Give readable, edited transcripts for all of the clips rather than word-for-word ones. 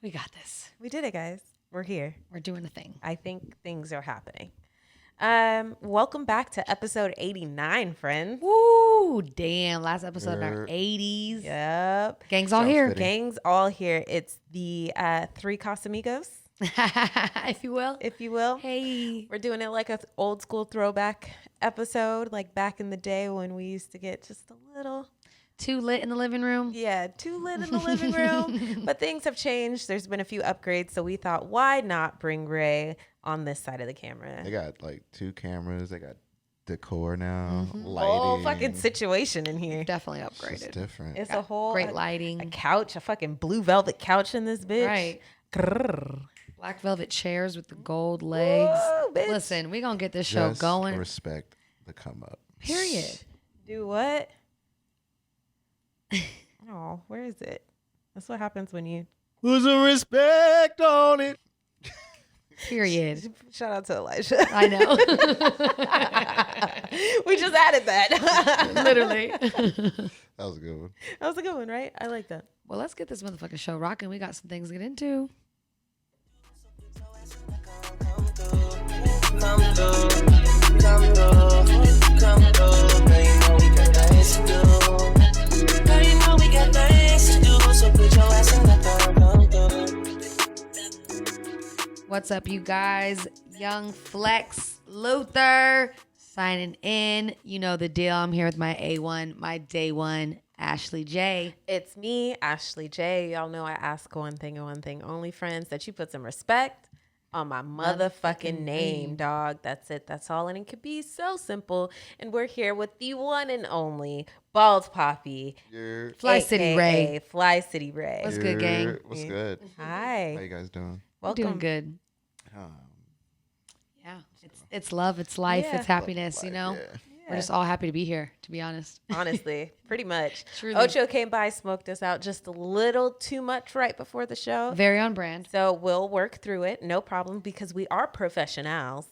We got this. We did it, guys. We're here. We're doing a thing. I think things are happening. Welcome back to episode 89, friends. Woo! Damn. Last episode in our 80s. Yep. Gang's all Sounds here. fitting. Gang's all here. It's the three Casamigos, If you will. if you will. Hey. We're doing it like an old school throwback episode, like back in the day when we used to get just a little, Too lit in the living room. too lit in the living room. But things have changed. There's been a few upgrades. So we thought, why not bring Ray on this side of the camera? They got like 2 cameras. They got decor now, Mm-hmm. lighting. Whole fucking situation in here. Definitely It's just upgraded. different. It's a whole Great a lighting. couch, a fucking blue velvet couch in this bitch. Right. Grrr. Black velvet chairs with the gold legs. Whoa, bitch. Listen, we gonna get this show Just going. respect the come up. Period. Do what? Oh, where is it? That's what happens when you Put some respect on it. Period. shout out to Elijah. I know. We just added that. Literally. That was a good one. That was a good one, right? I like that. Well, let's get this motherfucking show rocking. We got some things to get into. What's up, you guys? Young Flex Luther signing in. You know the deal. I'm here with my A1, my day one, Ashley J. It's me, Ashley J. Y'all know I ask one thing and one thing only, friends, that you put some respect on my motherfucking name, dog. That's it. That's all. And it could be so simple. And we're here with the one and only Bald Poppy, Yeah. Fly City Ray. aka Fly City Ray. What's good, gang? What's good? Hi. How you guys doing? Welcome. Doing good. Um, Yeah. It's love, it's life, Yeah. it's happiness, you know? yeah. We're just all happy to be here, to be honest. Honestly, pretty much. Truly. Ocho came by, smoked us out just a little too much right before the show. Very on brand. So we'll work through it, no problem, because we are professionals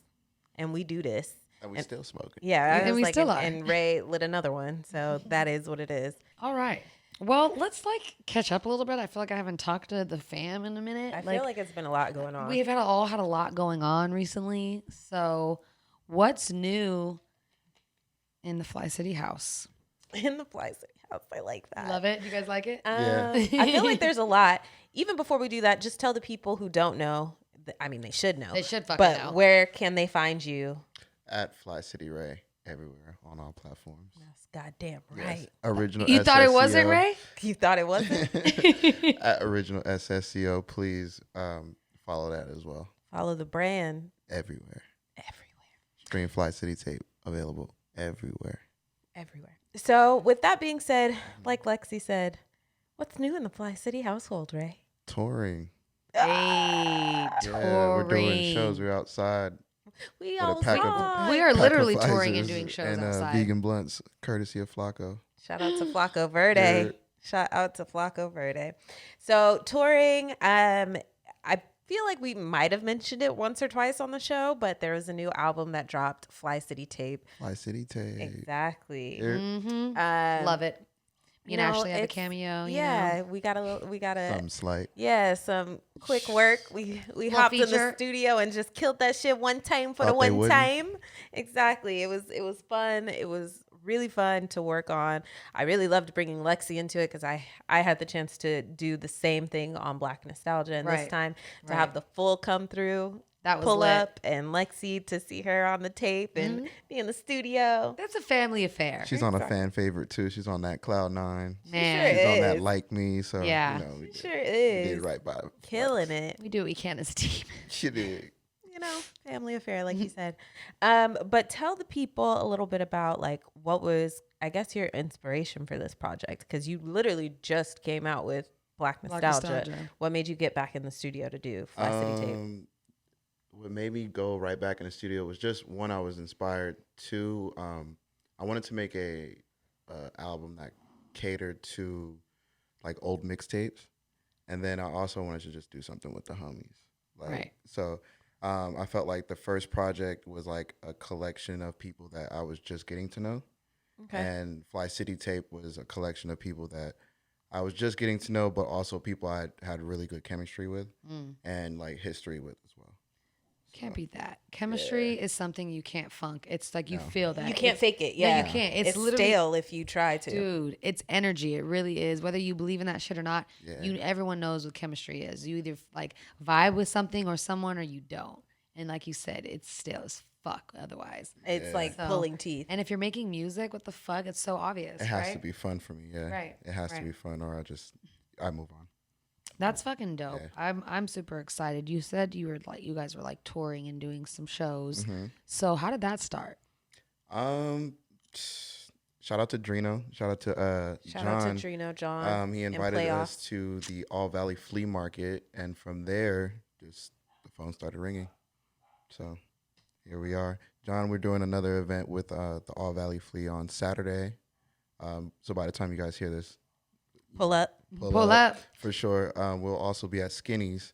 and we do this. And we still smoking. Yeah, And we still are. And Ray lit another one, so that is what it is. All right. Well, let's catch up a little bit. I feel like I haven't talked to the fam in a minute. I feel like it's been a lot going on. we've all had a lot going on recently. So, what's new in the Fly City house? In the Fly City house, I like that. Love it. You guys like it? Yeah. I feel like there's a lot. Even before we do that, just tell the people who don't know. I mean, they should know. They should fucking but know. where can they find you? At FlyCityRay everywhere on all platforms. That's goddamn Yes. right. Original You thought it wasn't, SSCo. Ray? You thought it wasn't? At original SSCo, please follow that as well. Follow the brand Everywhere. everywhere. Stream FlyCityTape available everywhere. Everywhere. So, with that being said, like Lexie said, what's new in the Fly City household, Ray? Touring. Hey, Yeah, we're doing touring. shows. We're outside. We With a all pack of- saw. We are literally Pack of touring and Pfizers doing shows and, outside. vegan blunts, courtesy of Flacco. Shout out to Flaco Verde. Yeah. Shout out to Flaco Verde. So touring, I feel like we might have mentioned it once or twice on the show, but there was a new album that dropped, FlyCityTape. FlyCityTape. Exactly. Yeah. Mm-hmm. Love it. Me and You know, Ashley have a it's- cameo. Yeah, we got a Something slight. yeah, some quick work. We Little hopped in the feature. studio and just killed that shit one time for the Thought they one wouldn't. time. Exactly. It was fun. It was really fun to work on. I really loved bringing Lexie into it because I had the chance to do the same thing on Black Nostalgia, and Right. this time to Right. have the full come through. That was pull lit. up and Lexie to see her on the tape and be in the studio. That's a family affair. She's on a fan favorite too. She's on that Cloud9. Man, sure She's on that is. Like Me. So Yeah. you know, we Sure we is. did right by it. Killing it. we do what we can as a team. She did. You know, family affair, like you said. But tell the people a little bit about like what was, I guess, your inspiration for this project, because you literally just came out with Black Black Nostalgia. Nostalgia. What made you get back in the studio to do Fly City Tape? What made me go right back in the studio was just one, I was inspired. Two, I wanted to make a album that catered to like old mixtapes, and then I also wanted to just do something with the homies. Like, Right. So I felt like the first project was like a collection of people that I was just getting to know, Okay. and Fly City Tape was a collection of people that I was just getting to know, but also people I had really good chemistry with and like history with as well. Can't beat that. Chemistry is something you can't funk. It's like you feel that. You can't fake it. No, Yeah, you can't. It's literally stale if you try to. dude, it's energy. It really is. Whether you believe in that shit or not, Yeah. everyone knows what chemistry is. You either like vibe with something or someone or you don't. And like you said, it's stale as fuck otherwise. It's like pulling teeth. And if you're making music, what the fuck? It's so obvious. It has right? to be fun for me. Yeah. Right, It has to right. be fun, or I move on. That's fucking dope. Yeah. I'm super excited. You said you guys were like touring and doing some shows. Mm-hmm. So how did that start? Shout out to Drino. Shout out to Shout John. out to Drino, John. He and invited Playoff. us to the All Valley Flea Market, and from there, just the phone started ringing. So here we are, John. We're doing another event with the All Valley Flea on Saturday. So by the time you guys hear this, Pull up. Pull up. for sure. We'll also be at Skinny's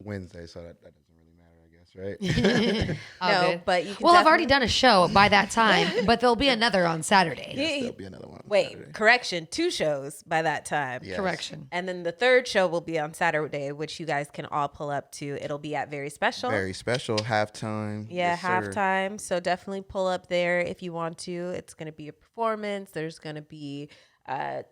Wednesday, so that doesn't really matter, I guess, right? All No, good. but you can Well, I've already definitely- done a show by that time, but there'll be another on Saturday. Yes, there'll be another one. On Wait, Saturday. correction. 2 shows by that time. Yes. Correction. And then the 3rd show will be on Saturday, which you guys can all pull up to. It'll be at Very Special. Very special halftime. Yeah, Yes, sir. halftime. So definitely pull up there if you want to. It's going to be a performance. There's going to be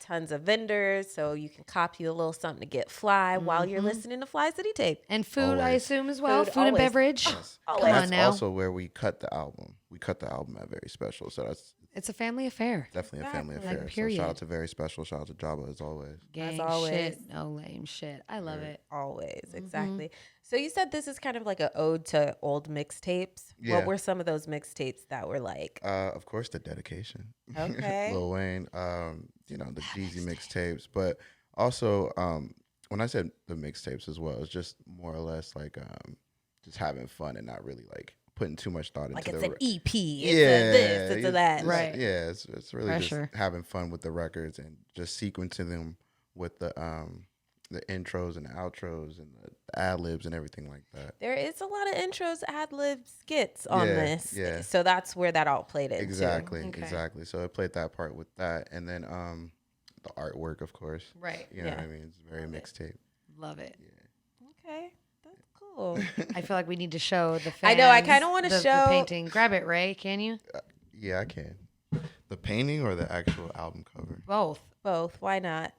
tons of vendors, so you can copy a little something to get fly while you're listening to Fly City Tape. And food, I Always. assume, as well. Food, Food and always. beverage. Yes. Always. Come on That's now. also where we cut the album. We cut the album at Very Special, so that's It's a family affair. definitely a family Exactly. affair. Like, So shout period. out to Very Special. Shout out to Jabba as always. Gang always. shit, no lame shit. I love it. Always, exactly. So you said this is kind of like an ode to old mixtapes. Yeah. What were some of those mixtapes that were like? Of course, the dedication. Okay. Lil Wayne. The Jeezy mixtapes, but also when I said the mixtapes as well, it's just more or less like just having fun and not really like putting too much thought Like into it's the an EP, it's a this, it's a that. Right. Yeah, it's really Pressure. just having fun with the records and just sequencing them with the intros and the outros and the ad libs and everything like that. There is a lot of intros, ad lib skits on Yeah, this. yeah. So that's where that all played into. Exactly, Okay. exactly. So I played that part with that, and then the artwork, of course. Right. You know Yeah. what I mean? It's very mixtape. Love it. Okay, that's cool. I feel like we need to show the fans. I know, I kinda wanna the show- painting. Grab it, Ray. Can you? Yeah, I can. The painting or the actual album cover? Both. Both. Why not?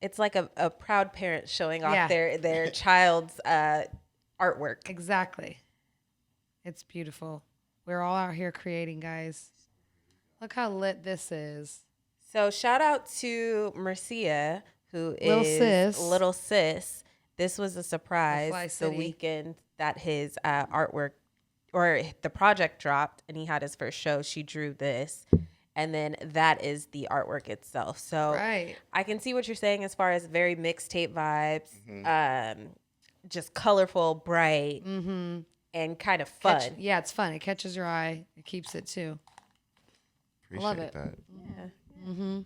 It's like a proud parent showing off Yeah. their child's artwork. Exactly. It's beautiful. We're all out here creating, guys. Look how lit this is. So shout out to Mercia, who Lil is Sis. Little Sis. This was a Fly surprise the City. weekend that his artwork or the project dropped and he had his first show. She drew this. And then that is the artwork itself. So Right. I can see what you're saying as far as very mixtape vibes, Mm-hmm. just colorful, bright, Mm-hmm. and kind of fun. Yeah, it's fun. It catches your eye. It keeps it too. Appreciate love it. that. Mm-hmm.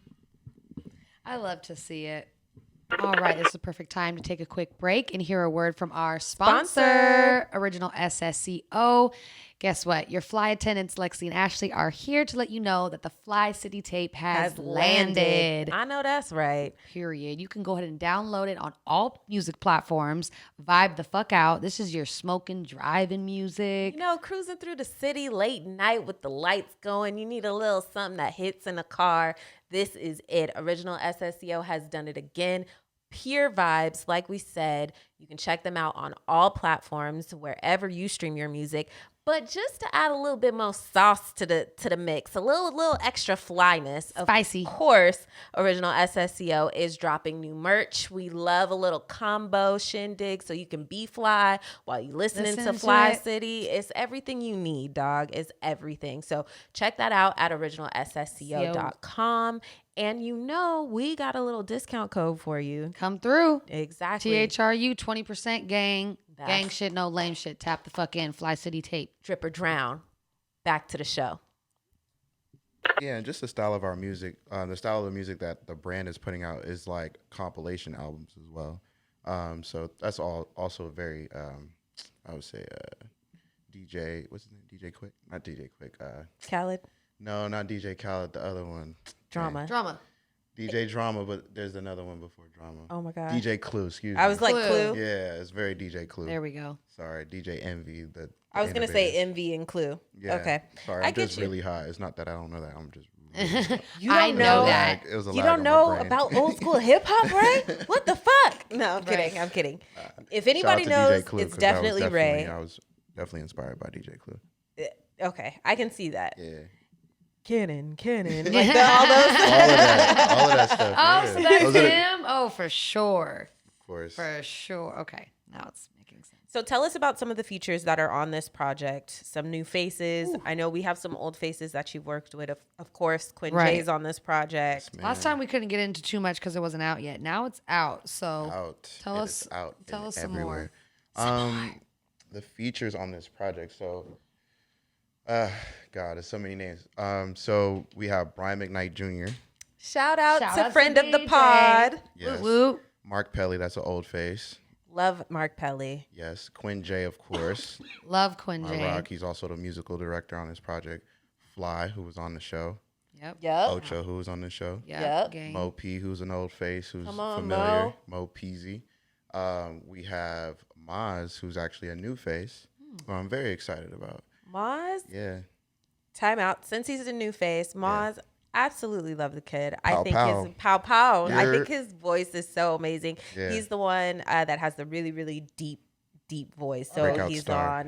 I love to see it. All right, this is the perfect time to take a quick break and hear a word from our sponsor, Original SSCo. Guess what? Your fly attendants, Lexie and Ashley, are here to let you know that the Fly City Tape has landed. I know that's right. Period. You can go ahead and download it on all music platforms. Vibe the fuck out. This is your smoking, driving music. You know, cruising through the city late night with the lights going, you need a little something that hits in the car. This is it. Original SSCo has done it again. Pure vibes, like we said. You can check them out on all platforms, wherever you stream your music. But just to add a little bit more sauce to the mix, a little extra flyness. Spicy. Of course, Original SSCo is dropping new merch. We love a little combo shindig so you can be fly while you listening Listen to to Fly it. City. It's everything you need, dog. It's everything. So check that out at originalssco.com. And you know, we got a little discount code for you. Come through. Exactly. THRU 20% gang. That's- Gang shit, no lame shit. Tap the fuck in. Fly City Tape. Drip or drown. Back to the show. Yeah, and just the style of our music, the style of the music that the brand is putting out is like compilation albums as well. So that's all also a very, I would say, DJ, what's his name? DJ Quick? Not DJ Quick. Khaled. No, not DJ Khaled, the other one. Drama. Drama. DJ Drama, but there's another one before Drama. Oh my god. DJ Clue, excuse me. I was like Clue. Clue. Yeah, it's very DJ Clue. There we go. Sorry, DJ Envy. I was gonna say Envy and Clue. Yeah. Okay. Sorry, I I'm get just you. really high. It's not that I don't know that. I'm just. Really You I don't know know that. It was a You lag don't on my know brain. about old school hip hop, right? What the fuck? No, I'm kidding. Right. I'm kidding. If Shout out anybody to knows, DJ Clue, it's 'cause that was definitely Ray. I was definitely inspired by DJ Clue. Okay, I can see that. Yeah. Cannon, like all those. all of that stuff. Oh, yeah. so that's Those are the- him? Oh, for sure. Of course. For sure. Okay. Now it's making sense. So tell us about some of the features that are on this project. Some new faces. I know we have some old faces that you've worked with. Of course, Quin Right. Jaye's on this project. Man, Last time we couldn't get into too much because it wasn't out yet. Now it's out. So out. tell It us- is out tell and us some everywhere. more. The features on this project. So, God, there's so many names. So we have Brian McKnight Jr. Shout out Shout to out friend to of the DJ. pod. Yes. Woo. Mark Pelly, that's an old face. Love Mark Pelly. Yes. Quin Jaye, of course. Love Quin My Jaye. rock. He's also the musical director on this project. Fly, who was on the show. Yep. Yep. Ocho, who was on the show. Yep. Yep. Mo P, who's an old face, who's Come on, familiar. Mo Peasy. We have Maz, who's actually a new face, who I'm very excited about. Maz, Yeah. time out. Since he's a new face, Maz, absolutely love the kid. I Pow think pow. his pow pow. I You're- think his voice is so amazing. Yeah. He's the one that has the really, really deep voice. So Breakout he's star.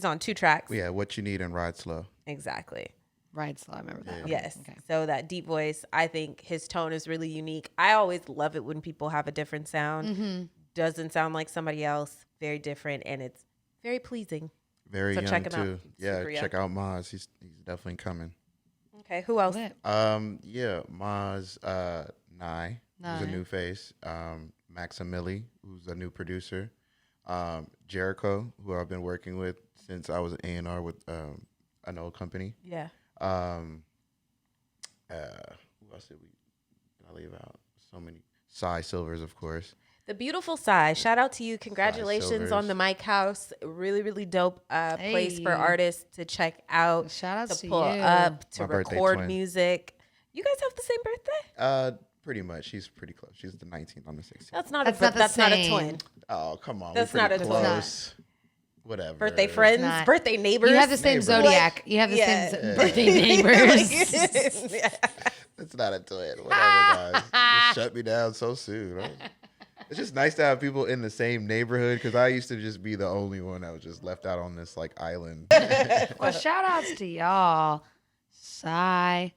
on 2 tracks. Yeah, What You Need and Ride Slow. Exactly. Right. So I remember that. Yes. Okay. So that deep voice, I think his tone is really unique. I always love it when people have a different sound. Mm-hmm. Doesn't sound like somebody else. Very different, and it's very pleasing. Very So young check him out. too. Yeah, Super young. check out Maz. He's definitely coming. Okay. Who else? Lit. Yeah, Maz Nye, who's a Nye. new face. Maximili, who's a new producer. Jericho, who I've been working with since I was an A&R with an old company. Yeah. Who else did I leave out? So many. Sy Sylvers, of course. The beautiful Sy. Shout out to you. Congratulations Sylvers. on the Mike House. Really, really dope place for Hey. artists to check out, Shout out to to pull you. up, to My birthday record twin. music. You guys have the same birthday? Pretty much. She's pretty close. She's the 19th on the 16th. That's not That's a not the that's not a same. twin. Oh, come on. That's we're not pretty a twin. close. Whatever. Birthday friends, not. birthday neighbors. You have the same Neighbors. zodiac. You have the Yeah. same birthday neighbors. It's not a twin. Whatever, guys. You just shut me down so soon. Huh? It's just nice to have people in the same neighborhood because I used to just be the only one that was just left out on this like island. Well, shout outs to y'all. Sy.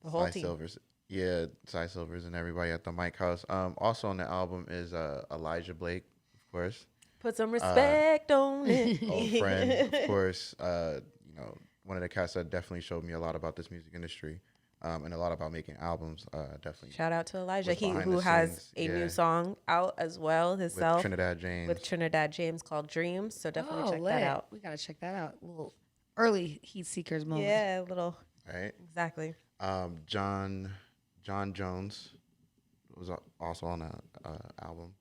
The whole Sy team. Sylvers. Yeah, Sy Sylvers and everybody at the Mike House. Also on the album is Elijah Blake, of course. Put some respect on it. Old friend, of course. One of the cats that definitely showed me a lot about this music industry. And a lot about making albums. Definitely. Shout out to Elijah, Was behind who the has scenes, a yeah. new song out as well With himself Trinidad James. with Trinidad James called Dreams. So definitely check lit. that out. We gotta check that out. A little early Heat Seekers moment. Yeah, a little right? exactly. John Jones was also on that album.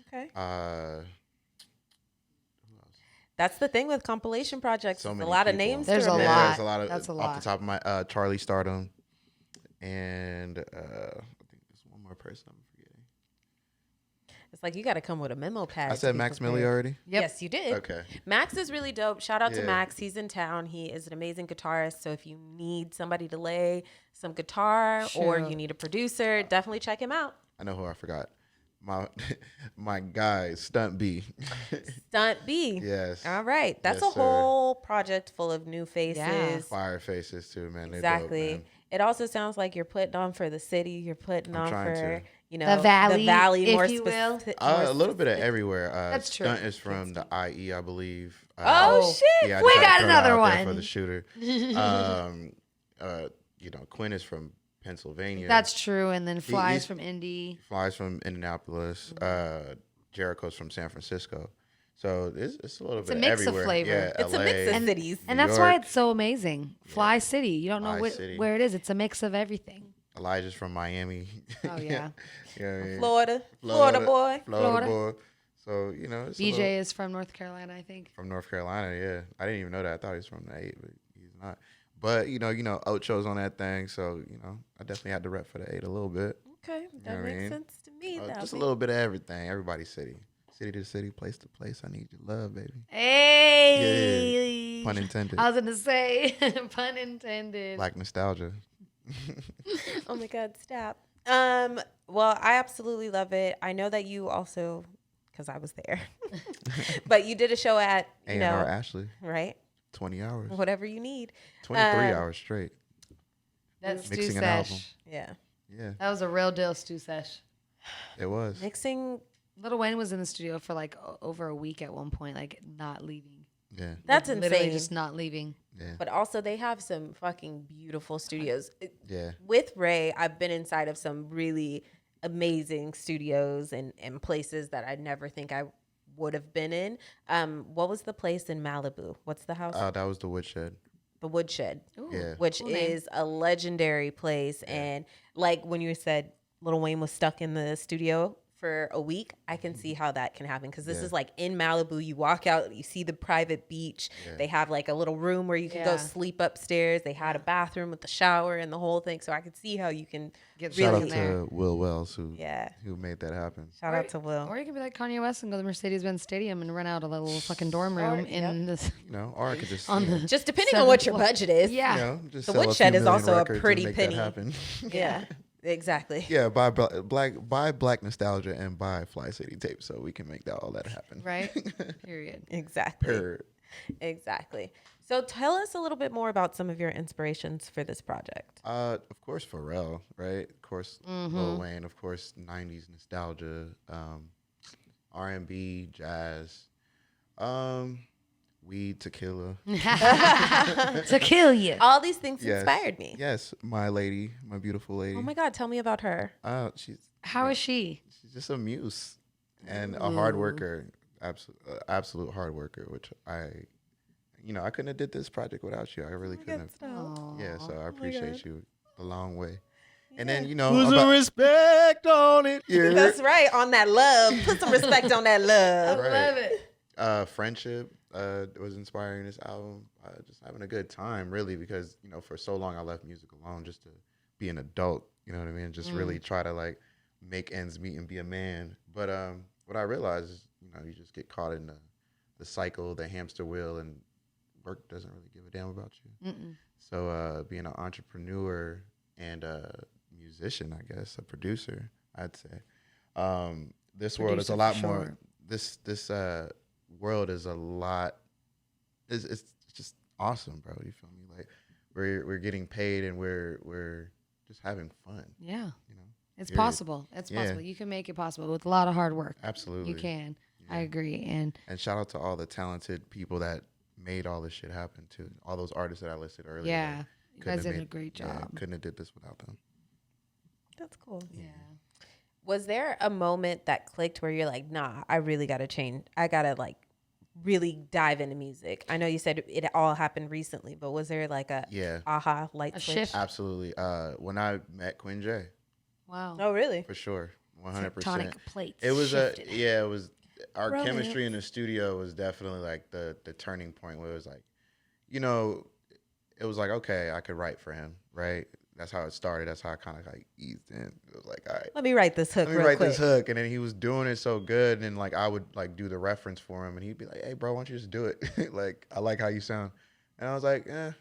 Okay. Who else? That's the thing with compilation projects. So There's a many lot of people. names. There's to a remember. lot. There's a lot of That's a off lot. the top of my Charlie Stardom, and I think there's one more person I'm forgetting. It's like you got to come with a memo pad. I to said be Max Millie prepared. already. Yep. Yes, you did. Okay. Max is really dope. Shout out to Yeah. Max. He's in town. He is an amazing guitarist. So if you need somebody to lay some guitar or Shoot. you need a producer, definitely check him out. I know who I forgot. My guy Stunt B. Stunt B. Yes. All right. That's Yes, a sir. whole project full of new faces. Yeah. Fire faces too, man. They're Exactly. dope, man. It also sounds like you're putting on for the city. You're putting I'm on trying for, to. the valley, if more you will. specific. A little bit of everywhere. That's true. Stunt is from the IE, I believe. Oh, shit. Yeah, I We tried to got throw that another out there one. for the shooter. Quinn is from Pennsylvania. That's true. And then Flies he's- from Indy. Flies from Indianapolis. Jericho's from San Francisco. So it's a little It's a bit mix of everywhere. flavor. Yeah, It's a LA, mix of And- cities. And New that's why York. it's so amazing. Fly City. You don't know Fly City. where it is. It's a mix of everything. Elijah's from Miami. Oh, yeah. You know what I mean? Florida boy. Florida Florida. boy. So, it's a BJ little- is from North Carolina, I think. from North Carolina, yeah. I didn't even know that. I thought he was from the 8, but he's not. But Ocho's on that thing, so I definitely had to rep for the 8 a little bit. Okay, that makes sense to me. Just a little bit of everything. Everybody's city to city, place to place. I need your love, baby. Hey, Pun intended. I was gonna say, pun intended. Black nostalgia. Oh my God, stop. Well, I absolutely love it. I know that you also, because I was there, but you did a show at A&R Ashley. Right? 20 hours. Whatever you need. 23 hours straight. That's Mixing Stu an album. Sesh. Yeah. Yeah, That was a real deal, Stu Sesh. it was. Mixing. Lil Wayne was in the studio for like over a week at one point, like not leaving. Yeah, That's Literally insane. just not leaving. yeah, But also, they have some fucking beautiful studios. yeah. With Ray, I've been inside of some really amazing studios and places that I never think I would have been in. What was the place in Malibu? What's the house? That was the Woodshed. The Woodshed. Ooh, Yeah. Which cool name. is a legendary place. And like when you said Lil Wayne was stuck in the studio for a week, I can see how that can happen, because this Yeah. is like in Malibu. You walk out, you see the private beach. Yeah. They have like a little room where you can go Yeah. sleep upstairs. They had a bathroom with the shower and the whole thing. So I could see how you can Get Shout really out in there. to Will Wells who Yeah. made that happen. Shout out to Will. Or you could be like Kanye West and go to the Mercedes-Benz Stadium and rent out a little fucking dorm room in this Or I could just on the Just depending on what your seventh budget is. yeah. just The sell a Woodshed few is million also a records and pretty make penny. that happen. Yeah. Exactly. Yeah, buy Black Nostalgia and buy FlyCityTape so we can make all that happen. right. Period. Exactly. Per- Exactly. So tell us a little bit more about some of your inspirations for this project. Of course, Pharrell, right? Of course, Lil Wayne. Of course, '90s nostalgia, R&B, jazz, weed, tequila. To kill you. All these things Yes. inspired me. Yes, my lady, my beautiful lady. Oh my God, tell me about her. She's How is she? she's just a muse and a hard worker, absolute hard worker. Which I couldn't have did this project without you. I really couldn't have. Aw. Yeah, so I God. appreciate you a long way. And then Put some respect on it. yeah, That's right. On that love. Put some respect on that love. Right. Love it. Friendship was inspiring this album. Just having a good time, really, because for so long I left music alone just to be an adult. You know what I mean? Just really try to like make ends meet and be a man. But what I realized is, you just get caught in the cycle, the hamster wheel, and work doesn't really give a damn about you. Mm-mm. So being an entrepreneur and a musician, I guess, a producer, I'd say, this world is Producer a lot for more. sure. This world is a lot. It's just awesome, bro. You feel me? Like we're getting paid and we're just having fun. Yeah. You know, It's Period. possible. It's Yeah. possible. You can make it possible with a lot of hard work. absolutely. You can. I Yeah. agree. And And shout out to all the talented people that made all this shit happen too. All those artists that I listed earlier. yeah, like, you couldn't guys have did a made- great yeah, job. couldn't have did this without them. That's cool. Yeah. Was there a moment that clicked where you're like, nah, I really got to change. I got to like really dive into music? I know you said it all happened recently, but was there like a Yeah, aha light A switch? shift. absolutely. When I met Quin Jaye, Wow. Oh, really? for sure, 100%. Tectonic plates. It was shifted. it was our Romance. chemistry in the studio was definitely like the turning point where it was like, it was like, okay, I could write for him, right? That's how it started. That's how I kind of like eased in. It was like, all right, Let me write this hook let me real write quick. this hook. And then he was doing it so good. And like, I would like do the reference for him and he'd be like, hey bro, why don't you just do it? Like, I like how you sound. And I was like, yeah.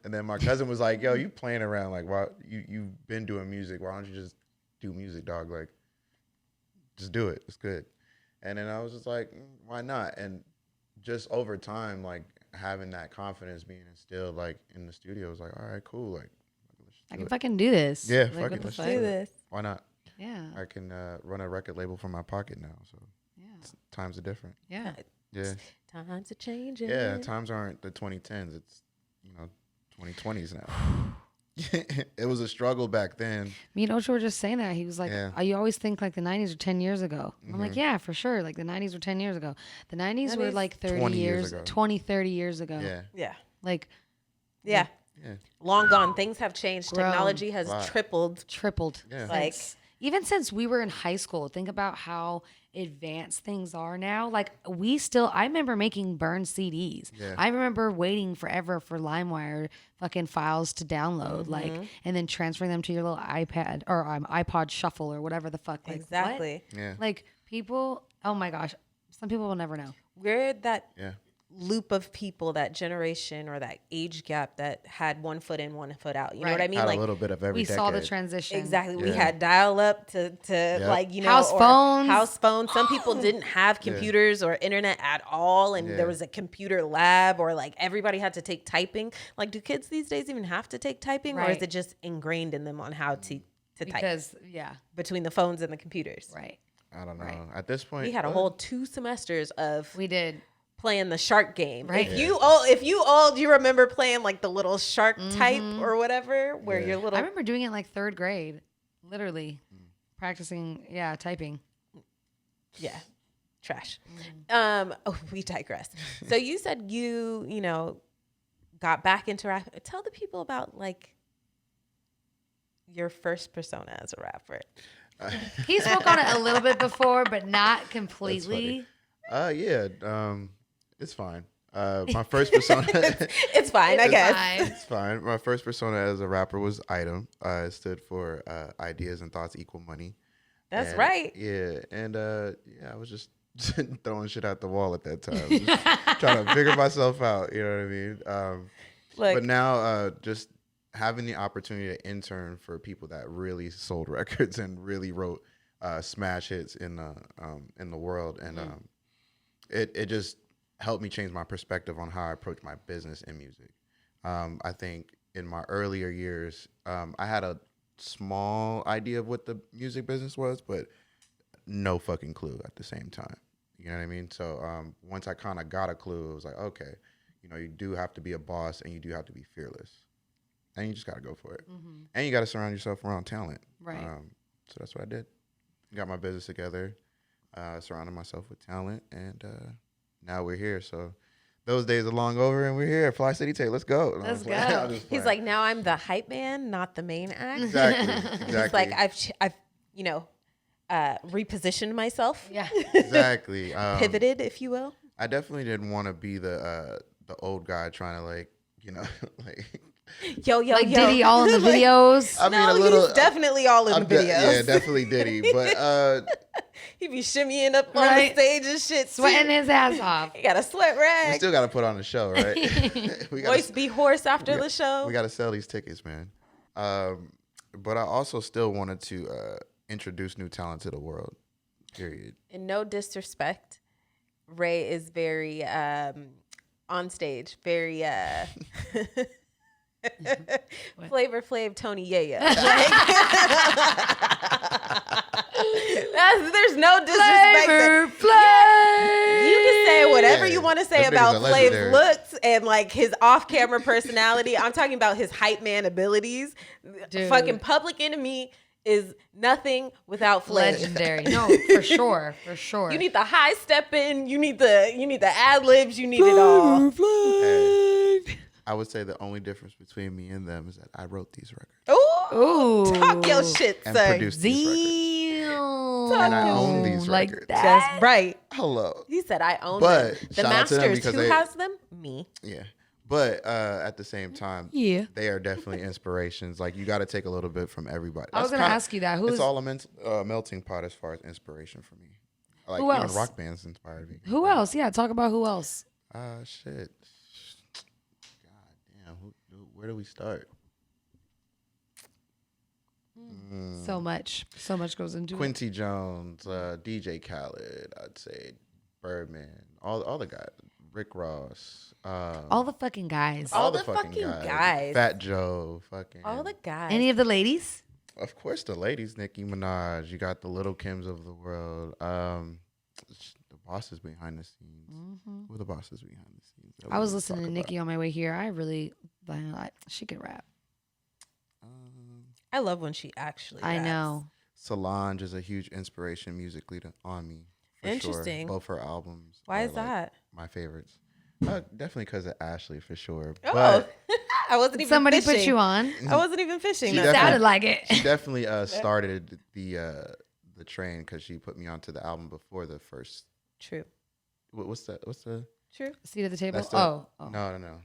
And then my cousin was like, yo, you playing around. Like, why you've been doing music. Why don't you just do music, dog? Like, just do it. It's good. And then I was just like, why not? And just over time, like having that confidence being instilled like in the studio was like, all right, cool. Like, let's I do can it. fucking do this. Yeah, Like, fuck what it, the let's fuck? Do this. Why not? Yeah. I can run a record label from my pocket now. So Yeah. times are different. Yeah. Yeah. Times are changing. Yeah. Times aren't the 2010s. It's, 2020s now. It was a struggle back then. Me and Ocho were just saying that. He was like, Yeah. you always think like the 90s were 10 years ago. I'm like, Mhm. yeah, for sure. Like the 90s were 10 years ago. The 90s were 90s, like 30 20 years years, ago. 20, 30 years ago. Yeah. Yeah. Like Yeah. Yeah. Long gone. Things have changed. Grown. Technology has Wow. tripled. tripled. Yeah. Like, Since even since we were in high school, think about how advanced things are now. Like I remember making burned CDs. Yeah. I remember waiting forever for LimeWire fucking files to download, like, and then transferring them to your little iPad or iPod Shuffle or whatever the fuck. Like, Exactly. what? Yeah. Like people, oh my gosh, some people will never know. We're that Yeah. loop of people, that generation or that age gap that had one foot in, one foot out. You know Right. what I mean? Had Like a little bit of every We saw the decade. transition. exactly. We Yeah. had dial up to like, you know, House or phones. house phones. Some people didn't have computers or internet at all. And Yeah. there was a computer lab, or like everybody had to take typing. Like, do kids these days even have to take typing, or is Right. it just ingrained in them on how to type Because yeah, between the phones and the computers? right. I don't know. Right. At this point, We had a whole 2 semesters of We did. playing the shark game. Right. If you old, you remember playing like the little shark type or whatever, where Yeah. your little I remember doing it in like 3rd grade, literally practicing. Yeah, typing. trash. We digress. So you said you know, got back into rap. Tell the people about like your first persona as a rapper. He spoke on it a little bit before, but not That's completely. funny. Yeah, it's fine. My first persona, It's fine, I guess. Fine. it's fine. My first persona as a rapper was Item. It stood for ideas and thoughts equal money. That's And, right. Yeah, and yeah, I was just throwing shit at the wall at that time, just trying to figure myself out. You know what I mean? Look, But now, just having the opportunity to intern for people that really sold records and really wrote smash hits in the world, and it just helped me change my perspective on how I approach my business in music. I think in my earlier years, I had a small idea of what the music business was, but no fucking clue at the same time. You know what I mean? So once I kind of got a clue, it was like, okay, you know, you do have to be a boss and you do have to be fearless. And you just got to go for it. And you got to surround yourself around talent. Right. So that's what I did. Got my business together, surrounded myself with talent, and now we're here. So those days are long over, and we're here. FlyCityTape, let's go. Let's I'm just go. playing. he's like, now I'm the hype man, not the main act. Exactly. He's like, I've you know, repositioned myself, Yeah. Exactly. pivoted, if you will. I definitely didn't want to be the old guy trying to, like, you know, like. Yo, Like Diddy all in the videos. I mean, no, a little. he's definitely all in the videos. Yeah, definitely Diddy. But He be shimmying up on the Right. stage and shit. Sweating too. his ass off. He got a sweat we rag. still got to put on the show, right? we Voice be hoarse after we the show. We got to sell these tickets, man. But I also still wanted to introduce new talent to the world. Period. And no disrespect, Ray is very on stage, very Flavor Flav Tony Yaya. There's no disrespect. Flavor Flav. You can say whatever you want to say That nigga's about a Flav's legendary. looks and like his off-camera personality. I'm talking about his hype man abilities. Dude. Fucking Public Enemy is nothing without Flav. Legendary. No, for sure. For sure. You need the high step in. You need the ad libs. You need it all. Hey, I would say the only difference between me and them is that I wrote these records Ooh, Ooh. talk your shit, and sir. produced these records. Damn. And I own these Like records. that. That's right. Hello. He said, "I own But them." The shout out to them masters. because Who they- has them? Me. Yeah. But at the same time, Yeah. they are definitely inspirations. Like, you got to take a little bit from everybody. I was That's gonna kinda- ask you that. It's Who's all a melting pot as far as inspiration for me. Like, Who even else? rock bands inspired me. who else? Yeah, talk about who else. Shit. God damn. Where do we start? So much goes into it. Quincy Jones, DJ Khaled, I'd say Birdman, all the guys, Rick Ross, All the fucking guys. All the fucking guys. Fat Joe, fucking All the guys. Any of the ladies? of course the ladies, Nicki Minaj. You got the Little Kims of the world, the bosses behind the scenes. Who are the bosses behind the scenes? that I we was didn't listening to talk Nikki on my way here. I really, she could rap. about? I love when she actually. I raps. know. Solange is a huge inspiration musically on me. For Interesting. Sure. Both her albums. Why are, is that? my favorites? Definitely because of Ashley, for sure. Oh. But I wasn't even Somebody fishing. put you on. I wasn't even fishing. She that sounded time. like it. She definitely started the train because she put me onto the album before the first. True. What's the True. Seat at the table. That's the- Oh. No.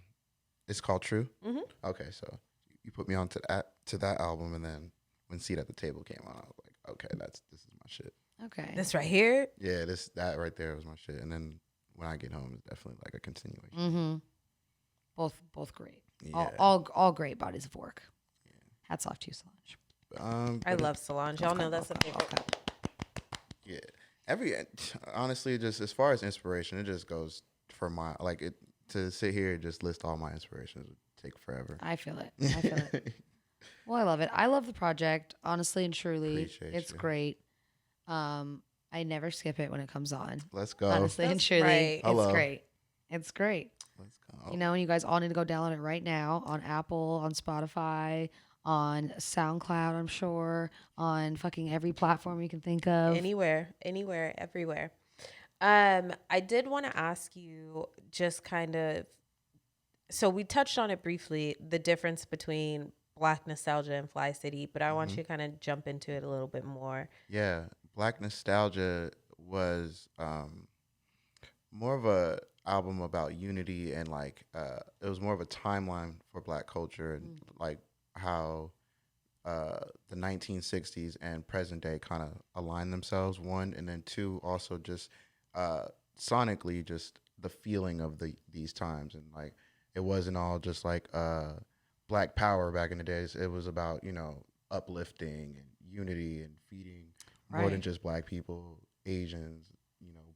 It's called True. Mhm. Okay, so you put me on to that album, and then when Seat at the Table came on, I was like, okay, this is my shit. Okay. This right here. Yeah, that right there was my shit. And then When I Get Home is definitely like a continuation. Mm-hmm. Both great. Yeah. All great bodies of work. Yeah. Hats off to you, Solange. I love Solange. Y'all know that's a favorite. Yeah. Honestly, just as far as inspiration, it just goes for my to sit here and just list all my inspirations would take forever. I feel it. Well, I love it. I love the project, honestly and truly. Appreciate It's you. great. I never skip it when it comes on. Let's go. Honestly and That's truly, right. it's Hello. great. It's great. Let's go. You know, and you guys all need to go download it right now on Apple, on Spotify, on SoundCloud, I'm sure, on fucking every platform you can think of. Anywhere, everywhere. I did want to ask you just kind of, so we touched on it briefly, the difference between Black Nostalgia and Fly City, but I want you to kind of jump into it a little bit more. Yeah, Black Nostalgia was more of a album about unity and it was more of a timeline for Black culture and like how the 1960s and present day kind of align themselves, one, and then two, also just sonically just the feeling of these times, and like it wasn't all just like Black power back in the days. It was about, uplifting and unity and feeding more than just Black people, Asians,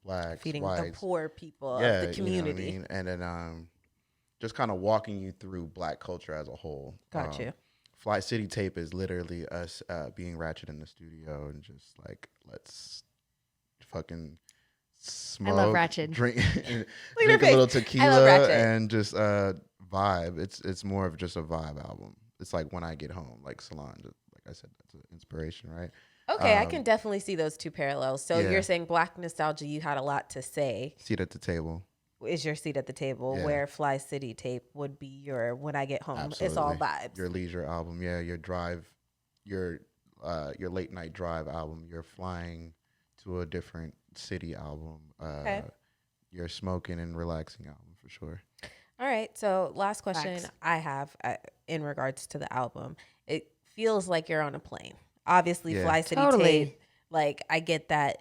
Blacks, Feeding whites. the poor people Yeah, of the community. You know what I mean? And then just kind of walking you through Black culture as a whole. Got you. FlyCityTape is literally us being ratchet in the studio and just like, let's fucking smoke, love ratchet. drink, at drink her a little face. I love tequila, ratchet. and just vibe. It's more of just a vibe album. It's like When I Get Home, like Solange. Like I said, that's an inspiration, right? Okay, I can definitely see those two parallels. So yeah. you're saying Black Nostalgia, you had a lot to say. Seat at the Table. Is your seat at the table, Yeah. where Fly City Tape would be your When I Get Home. Absolutely. It's all vibes. Your leisure album, yeah. Your drive, your late night drive album. Your flying to a different city album. Okay. Your smoking and relaxing album for sure. All right. So last question Facts. I have in regards to the album. It feels like you're on a plane. Obviously, Yeah. Fly City Totally. Tape. Like, I get that.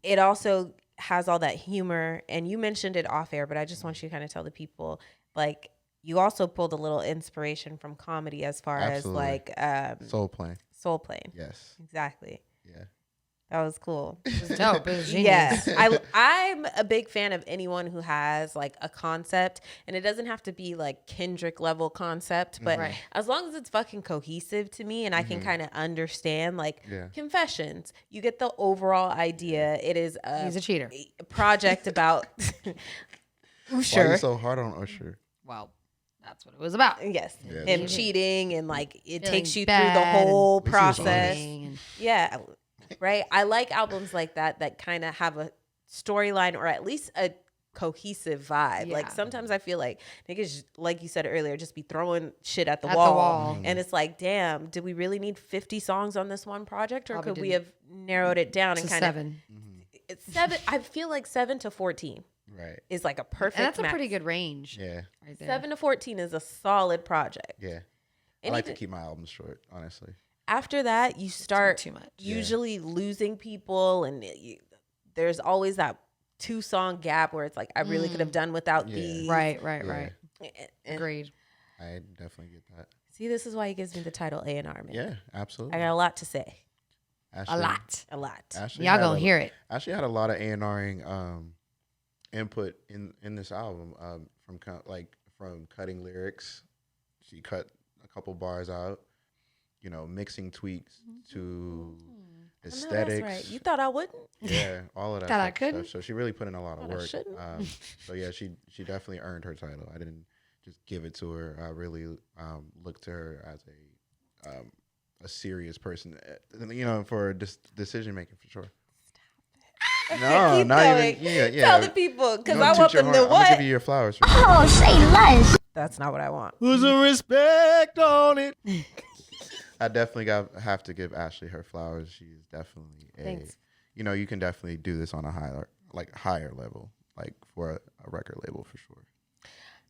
It also has all that humor, and you mentioned it off air, but I just want you to kind of tell the people, like, you also pulled a little inspiration from comedy as far Absolutely. as like Soul Plane. Soul Plane. Yes. Exactly. Yeah. That was cool. It was dope. It was genius. Yeah, I'm a big fan of anyone who has like a concept, and it doesn't have to be like Kendrick level concept, but Right. as long as it's fucking cohesive to me and I can kind of understand, like Yeah. Confessions, you get the overall idea. It is He's a cheater. a project about Why are Usher. you so hard on Usher? Well, that's what it was about. Yes, Yeah, him that's cheating, and like it Feeling takes you through bad the whole and- At least he was process. And- Yeah, right. I like albums like that kind of have a storyline or at least a cohesive vibe. Like Yeah. sometimes I feel like niggas, like you said earlier, just be throwing shit at the At the wall. wall. And it's like, damn, did we really need 50 songs on this one project, or Probably could we didn't. have narrowed it down to and kind of 7. it's 7? I feel like 7 to 14 Right. is like a perfect. And that's a match. pretty good range. Yeah. Right there. 7 to 14 is a solid project. Yeah. I And like to even- keep my albums short, honestly. After that, you start too much. usually losing people, and there's always that 2-song gap where it's like, I really could have done without Yeah. these. Right. Yeah. And Agreed. I definitely get that. see, this is why he gives me the title A&R, man. Yeah, I absolutely. got a lot to say. Ashley, A lot. A lot. Ashley Y'all had gonna a- hear it. Ashley had a lot of A&Ring input in this album from cutting lyrics. She cut a couple bars out, mixing tweaks to I know that's aesthetics. right. You thought I wouldn't? Yeah, all of that Thought I type of couldn't? stuff. So she really put in a lot of Thought I work. shouldn't? So yeah, she definitely earned her title. I didn't just give it to her. I really looked to her as a serious person, for decision making for sure. No, Keep not going. even. Yeah. Tell the people, because You I don't want toot your them horn. to I'm gonna give what? you your flowers. Oh, say less. That's not what I want. Put some respect on it. I definitely have to give Ashley her flowers. She's definitely Thanks. you can definitely do this on a higher level, like for a record label for sure.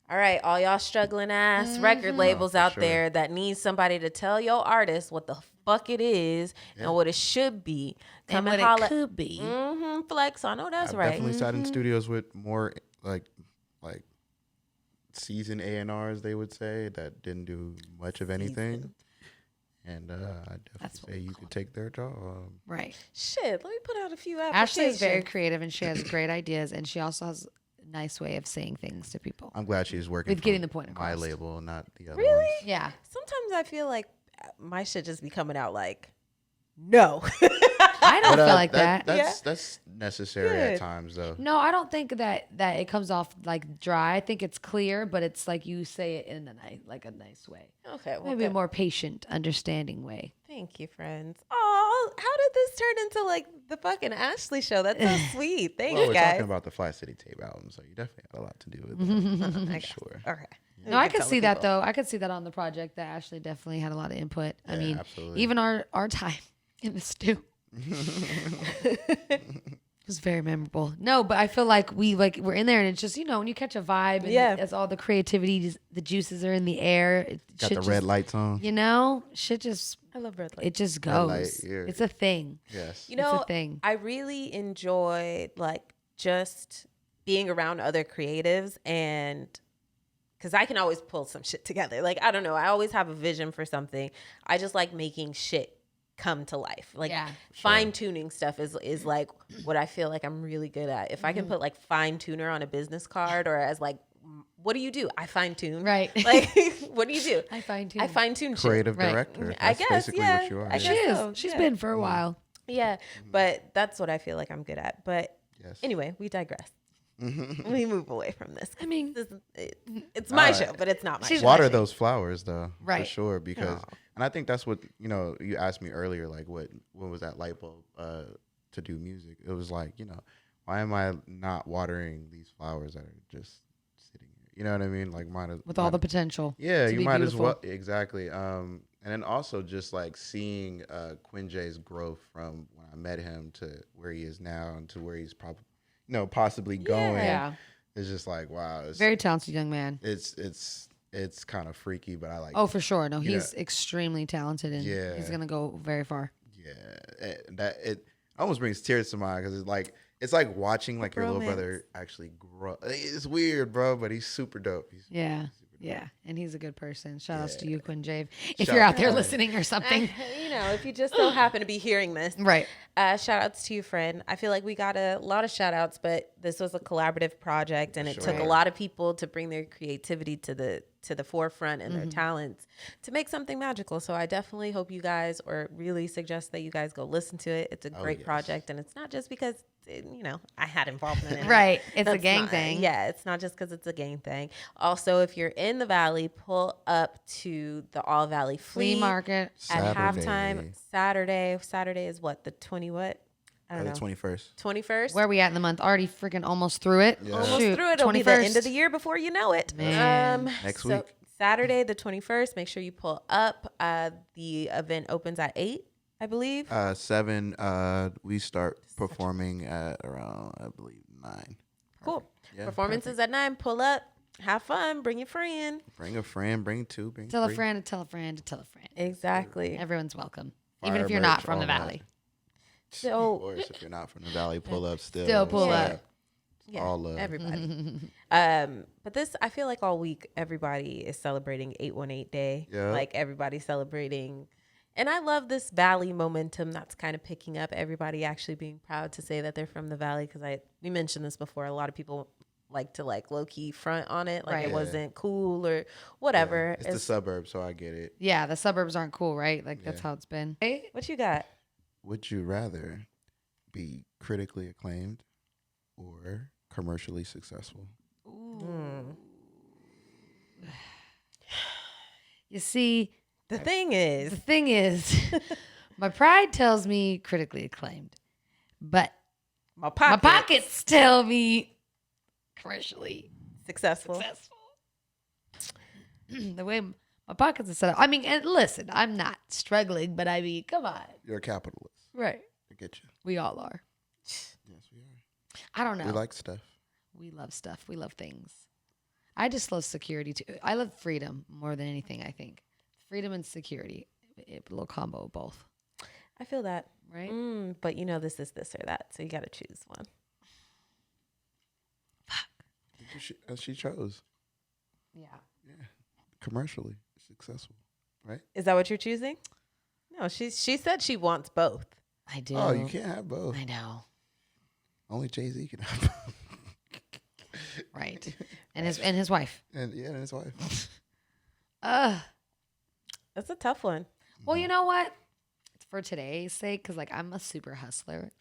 All right, all y'all struggling ass record labels out there that need somebody to tell your artist what the fuck it is and what it should be. Come and holla. It could be. Flex. I know that's I've right. definitely sat in studios with more like seasoned A&Rs, they would say, that didn't do much of anything. And I definitely say you could take their job. Right. Shit, let me put out a few applications. Ashley is very creative and she has great ideas and she also has a nice way of saying things to people. I'm glad she's working With getting for the point my across. label, not the other Really? ones. Yeah. Sometimes I feel like my shit just be coming out like, no. I don't But, feel like that. That's necessary Good. at times, though. No, I don't think that it comes off like dry. I think it's clear, but it's like you say it in a nice way. Okay, well, Maybe a good. more patient, understanding way. Thank you, friends. Oh, how did this turn into like the fucking Ashley show? That's so sweet. Thanks, Well, we're guys. talking about the FlyCityTape album, so you definitely had a lot to do with it. Sure. Okay. No, I could see that though. I could see that on the project that Ashley definitely had a lot of input. I Yeah, mean, absolutely. even our time in the stew was very memorable. No, but I feel like we're in there and it's just, when you catch a vibe and as all the creativity, the juices are in the air. Got the red lights on. Shit just, I love red light. it just Red light, goes. yeah. It's a thing. Yes. You know, a thing. I really enjoy like just being around other creatives and because I can always pull some shit together. Like, I don't know. I always have a vision for something. I just like making shit come to life. Like fine tuning stuff is like what I feel like I'm really good at. If I can put like fine tuner on a business card or as like, what do you do? I fine tune. Right. Like, what do you do? I fine tune. I fine tune shit. Creative Right. director. That's I guess, basically yeah. what you are. I She guess is. so, She's yeah. been for a while. Yeah, but that's what I feel like I'm good at. But Yes. anyway, we digress. We move away from this. I mean, It's my show, but it's not my show. Water those flowers, though. Right. For sure. Because, and I think that's what, you asked me earlier, like, when was that light bulb to do music? It was like, why am I not watering these flowers that are just sitting here? You know what I mean? Like, with all the potential. Yeah, to you be might beautiful. as well. Exactly. And then also just like seeing Quin Jaye's growth from when I met him to where he is now and to where he's probably, possibly going. Yeah. It's just like, wow. It's Very talented young man. it's kind of freaky, but I like. Oh, for sure. No, Yeah. he's extremely talented and Yeah. he's gonna go very far. Yeah, it almost brings tears to my eye because it's like watching like your little Romance. brother actually grow. It's weird, bro, but he's super dope. Yeah. Yeah. And he's a good person. Shout outs to you, Quin Jaye. If Shout you're out there out. listening or something. If you just so happen to be hearing this. Right. Shout outs to you, friend. I feel like we got a lot of shout outs, but this was a collaborative project and it took a Sure. lot of people to bring their creativity to the forefront and their talents to make something magical. So I definitely hope you guys, or really suggest that you guys go listen to it. It's a great yes. project and it's not just because I had involvement in it. Right. It's a That's gang not- thing. Yeah, it's not just because it's a gang thing. Also, if you're in the Valley, pull up to the All Valley Flea market. at Saturday. halftime Saturday. Saturday is what? The 20 what? I don't The know. 21st. 21st? Where are we at in the month? Already freaking almost through it. Yeah. Almost Shoot, through it. It'll be the 21st. end of the year before you know it. Man. Next so week. Saturday, the 21st, make sure you pull up. The event opens at 8, I believe. 7. We start performing at around, I believe, 9. Cool. Yeah, Performances at 9. Pull up. Have fun. Bring your friend. Bring a friend. Bring 2. Bring Tell a 3. friend to tell a friend to tell a friend. Exactly. Everyone's welcome. Fire Even if you're merch, not from the all that. valley. So Of course, if you're not from the Valley, pull up still. Still pull Yeah. up. yeah, all love. everybody. But this, I feel like all week everybody is celebrating 818 Day. Yeah. Like everybody's celebrating. And I love this Valley momentum that's kind of picking up. Everybody actually being proud to say that they're from the Valley. Because we mentioned this before. A lot of people like to low key front on it. Like Right. it Yeah. wasn't cool or whatever. It's the suburbs, so I get it. Yeah, the suburbs aren't cool, right? Like that's Yeah. how it's been. Hey, What you got? Would you rather be critically acclaimed or commercially successful? you see, The thing the is, thing is, my pride tells me critically acclaimed, but my my pockets tell me commercially successful. successful. the way my pockets are set up. I mean, and listen, I'm not struggling, but I mean, come on. You're a capitalist. Right. I get you. We all are. Yes, we are. I don't know. We like stuff. We love stuff. We love things. I just love security too. I love freedom more than anything, I think. Freedom and security. A little combo of both. I feel that. Right? But you know, this is this or that. So you got to choose one. She chose. Yeah. Yeah. Commercially successful, right? Is that what you're choosing? No, she said she wants both. I do. Oh, you can't have both. I know. Only Jay-Z can have both. Right. And his wife. And his wife. That's a tough one. Well, you know what? For today's sake, because like I'm a super hustler.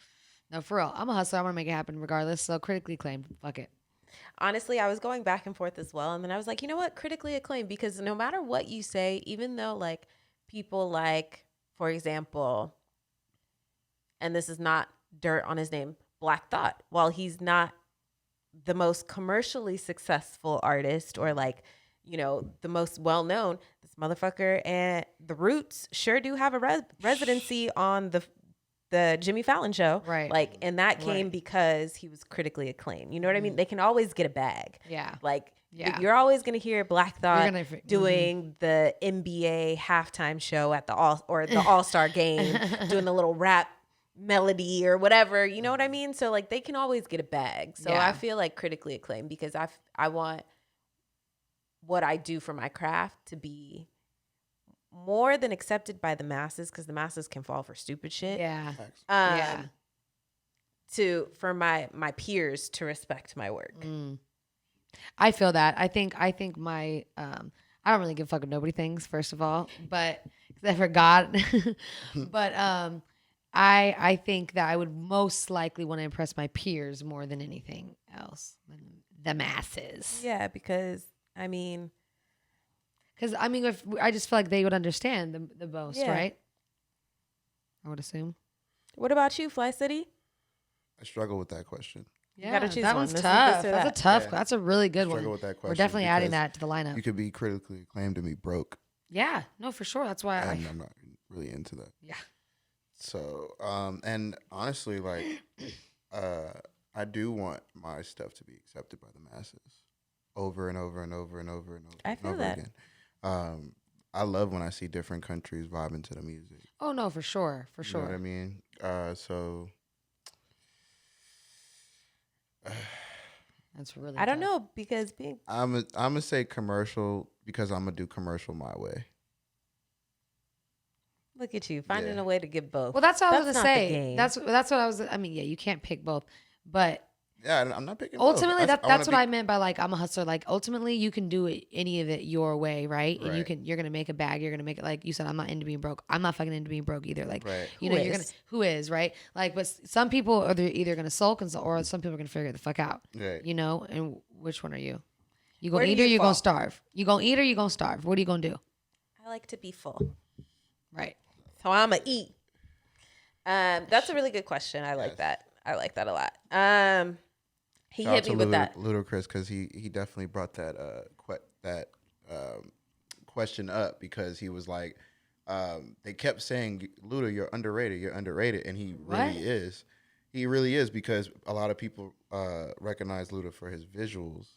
No, for real. I'm a hustler. I want to make it happen regardless. So critically acclaimed. Fuck it. Honestly, I was going back and forth as well. And then I was like, you know what? Critically acclaimed, because no matter what you say, even though like people like, for example, and this is not dirt on his name, Black Thought, while he's not the most commercially successful artist or like, you know, the most well-known, this motherfucker and the Roots sure do have a residency on the Jimmy Fallon show. Right. Like, and that came because he was critically acclaimed. You know what I mean? They can always get a bag. Yeah. Like, Yeah. you're always going to hear Black Thought gonna doing the NBA halftime show at the All-Star game, doing the little rap melody or whatever. You know what I mean? So like they can always get a bag. So Yeah. I feel like critically acclaimed because I want what I do for my craft to be more than accepted by the masses, because the masses can fall for stupid shit. Yeah. Yeah. For my peers to respect my work. I feel that. I think my I don't really give a fuck what nobody thinks, first of all, but except for God. But I think that I would most likely want to impress my peers more than anything else, the masses. Yeah, because I mean, if I just feel like they would understand the most, Yeah. right? I would assume. what about you, Fly City? I struggle with that question. Yeah, gotta choose that one. one's This is tough. this or That's that. a tough. Yeah. That's a really good one. Struggle with that We're question definitely adding because that to the lineup. You could be critically acclaimed and be broke, Yeah, no, for sure. That's why and I'm not really into that. Yeah. So, and honestly, like, I do want my stuff to be accepted by the masses over and over and over and over and over. I and feel over that. again. I love when I see different countries vibing to the music. Oh no, for sure, for You know what I sure. mean? So That's really. I don't tough. know, because being I'm gonna say commercial because I'm gonna do commercial my way. look at you finding Yeah. a way to give both. Well, that's what I was That's gonna not the say. game. That's what I was. I mean, yeah, you can't pick both, but Yeah, I'm not picking. both. ultimately, I that's what wanna I meant by like I'm a hustler. Like ultimately, you can do it any of it your way, right? And Right. you're gonna make a bag. You're gonna make it like you said. I'm not into being broke. I'm not fucking into being broke either. Like Right. you know, Who you're gonna is? who is right? Like, but some people are either gonna sulk or some people are gonna figure it the fuck out. Right. You know, and which one are you? You Where gonna do eat or you you gonna fall? starve? You gonna eat or you gonna starve? What are you gonna do? I like to be full, Right. so I'ma eat. That's a really good question. I like Yes. that. I like that a lot. He Shout out hit to me with that. Ludacris because he definitely brought that question up because he was like, they kept saying, Luda, you're underrated, and he What? really is. He really is, because a lot of people recognize Luda for his visuals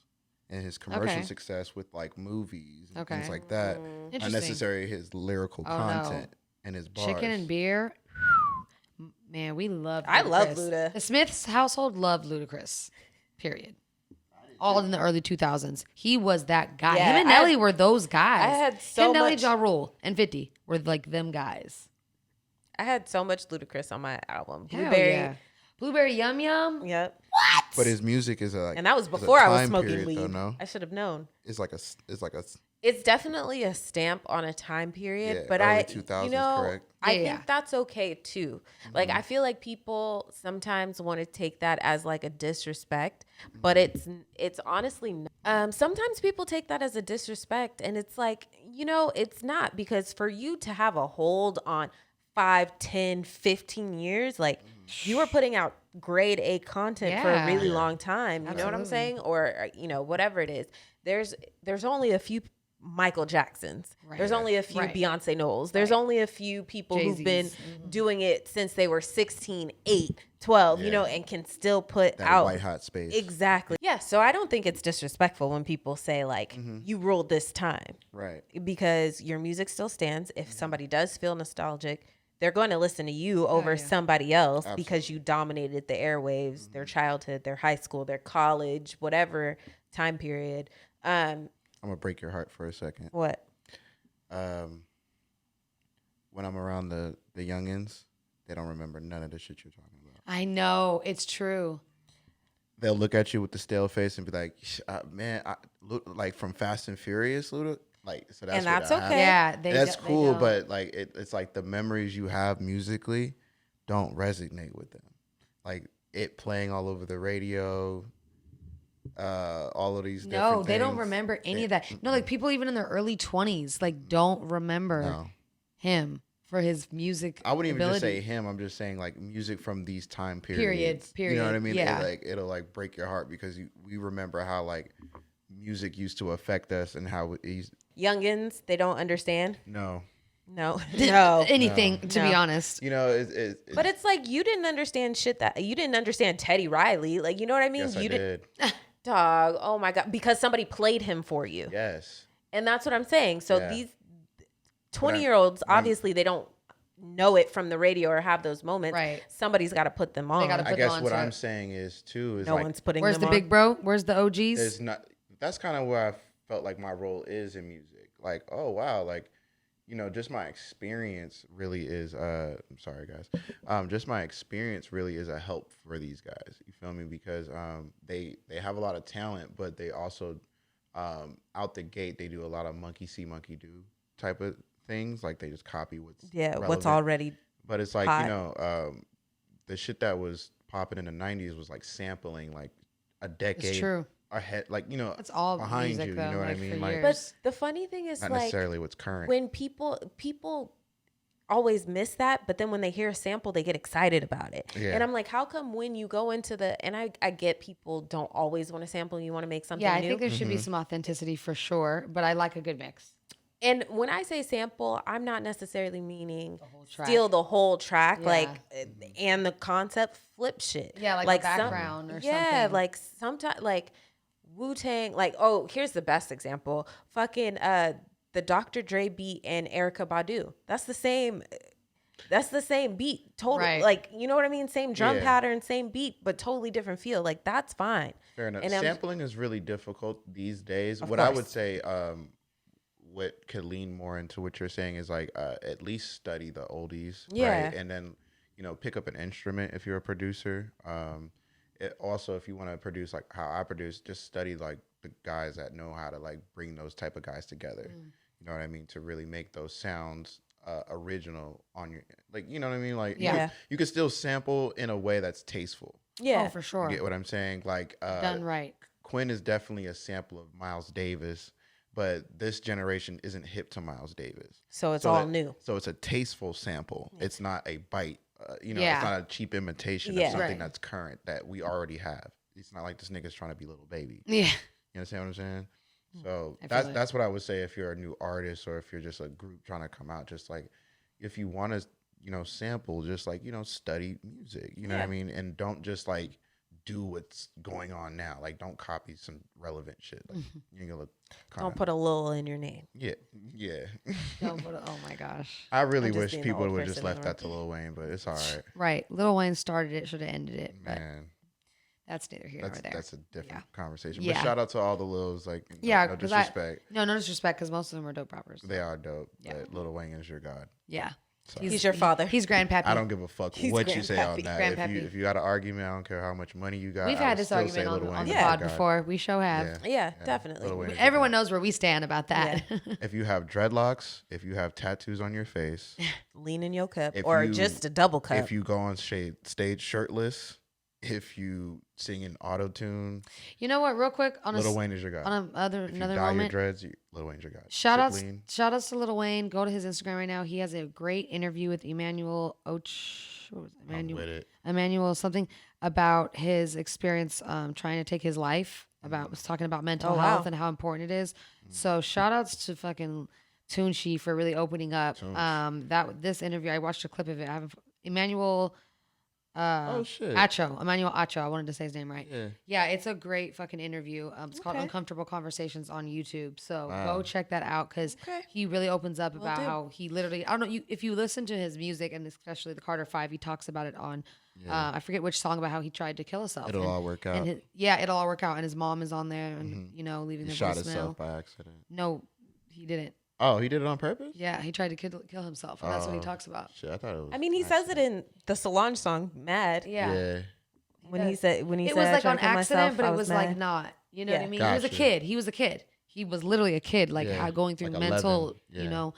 and his commercial Okay. success with like movies and Okay. things like that. Interesting. Not necessarily his lyrical Oh, no. content and his bars. Chicken and beer. Man, we love. I love Ludacris. Luda. The Smiths household loved Ludacris. Period. All in the early 2000s. He was that guy. Yeah, Him and I Nelly had- were those guys. I had so Him, Nelly, much- Ja Rule, and 50 were like them guys. I had so much Ludacris on my album. Hell Blueberry. yeah. Blueberry Yum Yum. Yep. But his music is And that was is a before I was time smoking period, weed. though, no? I should have known. It's like a It's definitely a stamp on a time period, Yeah, but early I, 2000s, you know, correct? I Yeah, think yeah. that's okay too. Like, I feel like people sometimes want to take that as like a disrespect, but it's honestly not. Sometimes people take that as a disrespect, and it's like, you know, it's not, because for you to have a hold on 5, 10, 15 years, like you were putting out grade A content for a Yeah. really long time. You know what I'm Absolutely. saying? Or, you know, whatever it is. There's only a few Michael Jacksons. Right. There's only a few Right. Beyonce Knowles. There's Right. only a few people who've been Jay-Z's. doing it since they were 16, 8, 12, you Yeah. know, and can still put That out white hot space. Exactly. Yeah. So I don't think it's disrespectful when people say like you ruled this time, Right. because your music still stands. If somebody does feel nostalgic, they're going to listen to you over yeah. somebody else because Absolutely. you dominated the airwaves, their childhood, their high school, their college, whatever time period. I'm gonna break your heart for a second. What? When I'm around the youngins, they don't remember none of the shit you're talking about. I know, it's true. They'll look at you with the stale face and be like, "Man, like from Fast and Furious, Luda." Like, so that's And what that's I have. okay. Yeah, That's they cool, don't. but like it's like the memories you have musically don't resonate with them. Like it playing all over the radio, all of these. No, different they don't things. remember any of that. No, like people even in their early 20s, like don't remember No. him for his music. I wouldn't even ability. just say him. I'm just saying like music from these time periods. Period. You know what I mean? Yeah. It'll like break your heart because we remember how like music used to affect us and how Youngins, they don't understand. no. No. No. anything, to be No. honest. You know, it's But it's like you didn't understand shit that you didn't understand Teddy Riley. Like, you know what I mean? yes, I You did. Dog. Oh my God. Because somebody played him for you. Yes. And that's what I'm saying. So Yeah. these 20-year-olds, obviously they don't know it from the radio or have those moments. Right. Somebody's got to put them on. gotta I put guess on what to I'm it. saying is too is No like one's putting Where's them the on. big bro? Where's the OGs? there's not. That's kind of where I felt like my role is in music. Like, oh wow, like you know, just my experience really is. I'm sorry, guys. Just my experience really is a help for these guys. You feel me? Because they have a lot of talent, but they also out the gate they do a lot of monkey see, monkey do type of things. Like they just copy what's what's relevant. already. But it's like hot. you know, the shit that was popping in the '90s was like sampling like a decade It's true. ahead, like you know, That's all behind music, you. though, You know what I like, for mean? Like years. But the funny thing is not like necessarily what's current. when people always miss that, but then when they hear a sample, they get excited about it. Yeah. And I'm like, how come when you go into and I get people don't always want to sample, you want to make something Yeah, I new. think there should be some authenticity for sure, but I like a good mix. And when I say sample, I'm not necessarily meaning track. steal the whole track, Yeah. like, and the concept flip shit. Yeah, like a background or yeah, something. like sometimes, like Wu-Tang, like, oh, here's the best example. Fucking the Dr. Dre beat and Erykah Badu. That's the same beat. Total, Right. like, you know what I mean? Same drum Yeah. pattern, same beat, but totally different feel. Like, that's fine. Fair enough. And Sampling is really difficult these days. Of What I course. would say, what could lean more into what you're saying is like at least study the oldies, Yeah. right? And then you know pick up an instrument if you're a producer. Also, if you want to produce like how I produce, just study like the guys that know how to like bring those type of guys together. You know what I mean? To really make those sounds original on your like, you know what I mean? Like Yeah. you can still sample in a way that's tasteful. Yeah. Oh, for sure. You get what I'm saying? Like Done right. Quin is definitely a sample of Miles Davis, but this generation isn't hip to Miles Davis. So it's So all that- new. So it's a tasteful sample. It's not a bite. You know, Yeah. it's not a cheap imitation Yeah. of something Right. that's current that we already have. It's not like this nigga's trying to be Little Baby. Yeah. You understand what I'm saying? So I feel it. that's what I would say if you're a new artist or if you're just a group trying to come out. Just like if you want to, you know, sample, just like, you know, study music. You know what I mean? And don't just like do what's going on now. Like don't copy some relevant shit. Like you're gonna look kinda, Don't put a Lil in your name. yeah. Don't put it- oh my gosh. I really I'm just wish being the people old would have just person in left the that to Lil Wayne, but it's all right. Right. Lil Wayne started it, should have ended it. But Man, that's neither here nor there. that's a different conversation. Yeah. But shout out to all the Lils, like no, Yeah, no 'cause disrespect. no disrespect, because most of them are dope rappers. They are dope, Yeah. but Lil Wayne is your god. Yeah. So. He's your father. He's grandpappy. I don't give a fuck He's what you say on grandpappy. that. Grandpappy. If you got an argument, I don't care how much money you got. We've I had would this still argument say on, Lil on Wayne the is your pod god. before. We show have. Yeah, definitely. Lil Wayne is your Everyone god. knows where we stand about that. If you have dreadlocks, if you have tattoos on your face, Lean in your cup If or you- just a double cup. if you go on stage shirtless, if you sing in auto-tune, You know what? Real quick, on Lil Wayne is your god. another If you another dye your moment. dreads, Lil Wayne's your god. Shout outs Sibling. to Lil Wayne. Go to his Instagram right now. He has a great interview with Emmanuel What was it? I'm with it. Emmanuel something about his experience trying to take his life. was talking about mental Oh, wow. health and how important it is. So shout outs to fucking Toonshi for really opening up. This interview, I watched a clip of it. I have Emmanuel Oh shit. Emmanuel Acho. I wanted to say his name right. Yeah, it's a great fucking interview. It's called Uncomfortable Conversations on YouTube. So go check that out because he really opens up about how he literally, I don't know, if you listen to his music and especially the Carter 5, he talks about it on, I forget which song, about how he tried to kill himself. It'll all work out. It'll all work out. And his mom is on there and, leaving the voicemail. He shot himself by accident. No, he didn't. Oh, he did it on purpose? Yeah, he tried to kill himself, and that's what he talks about. Shit, I thought it was. I mean, he says it in the Solange song "Mad." Yeah. When he said it was was like "I on tried to kill accident, myself," but I it was mad. like not. You know what I mean? He was a Gotcha. kid. He was literally a kid, like going through like mental, 11.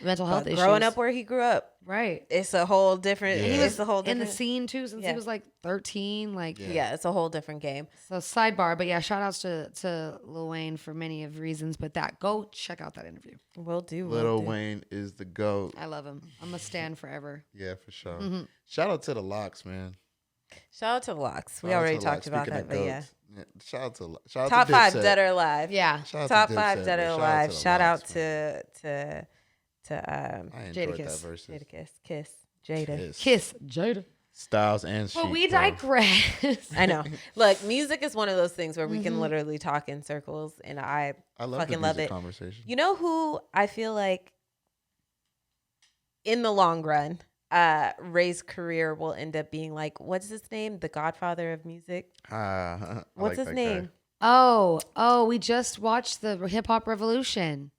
mental health issues. Growing up where he grew up, right? it's a whole different. Yeah. He was a whole In different the scene too, since he was like 13. Like, Yeah, it's a whole different game. So sidebar, but yeah, shout outs to Lil Wayne for many of reasons. But go check out that interview. We'll do. Lil Wayne is the GOAT. I love him. I'm a stan forever. Yeah, for sure. Shout out to the Locks, man. Shout out to Locks. We Shout out already to talked Locks. about Speaking that, of but yeah. goats, Shout out to Top 5 Dipset. dead or alive. Yeah. Shout out Top to 5 Dipset, dead or but alive. the Shout out Locks, man. to I enjoyed Jadakiss. that versus. Kiss Jada. Kiss Jada. Styles and But Sheik, we bro. digress. I know. Look, music is one of those things where we can literally talk in circles, and I love fucking the love music it. conversation. You know who I feel like in the long run, Ray's career will end up being like, what's his name? The Godfather of music. I What's like his that guy. name? Oh, we just watched the Hip Hop Revolution.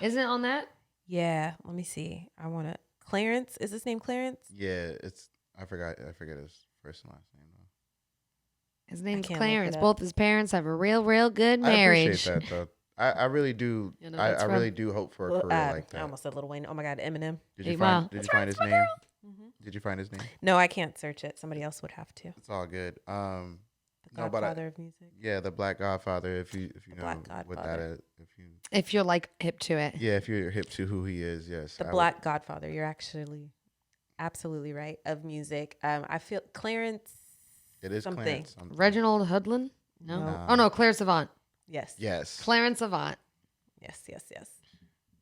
Isn't it on that? Yeah. Let me see. I want to. Clarence. Is his name Clarence? Yeah, I forget his first and last name though. His name's can't look Clarence. it up. Both his parents have a real good marriage. I appreciate that though. I really do. You know, I that's really right. do hope for a career like I that. almost said Lil Wayne. Oh my God, Eminem. Did you 8 find? Mile. Did you find his name? Did you find his name? No, I can't search it. Somebody else would have to. It's all good. The No, but Godfather of music. yeah, the Black Godfather. If you know Black what that Godfather. is, If you're like hip to it. if you're hip to who he is, yes. The I Black Godfather. You're actually absolutely right. Of music. I feel Clarence. It is something. Clarence. something. Reginald Hudlin? No. No. Oh no, Clarence Avant. Yes. Yes. Yes. Clarence Avant.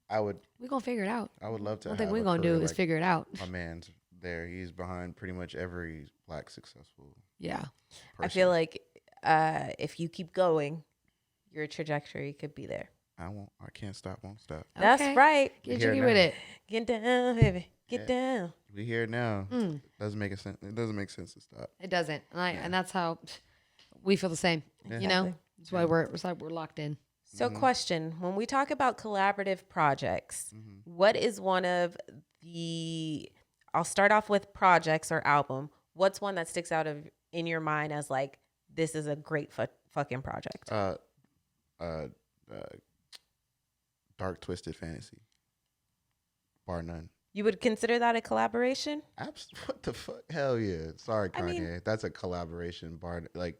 I would We're gonna figure it out. love to. One have thing we're a gonna do career is like figure it out. my man's there. He's behind pretty much every Black successful Yeah. person. I feel like if you keep going, your trajectory could be there. I can't stop, won't stop. That's Okay. right. Get Here jiggy now. with it. Get down, baby. Get Yeah. down. We here now. Mm. Doesn't make a sense. It doesn't make sense to stop. It doesn't. And that's how we feel the same. Yeah. You know? That's why we're locked in. So, question: when we talk about collaborative projects, Mm-hmm. what is one of the? I'll start off with projects or album. What's one that sticks out in your mind as like this is a great fucking project? Dark Twisted Fantasy. Bar none. You would consider that a collaboration? What the fuck? Hell yeah. Sorry, I Kanye. mean- That's a collaboration. Bar like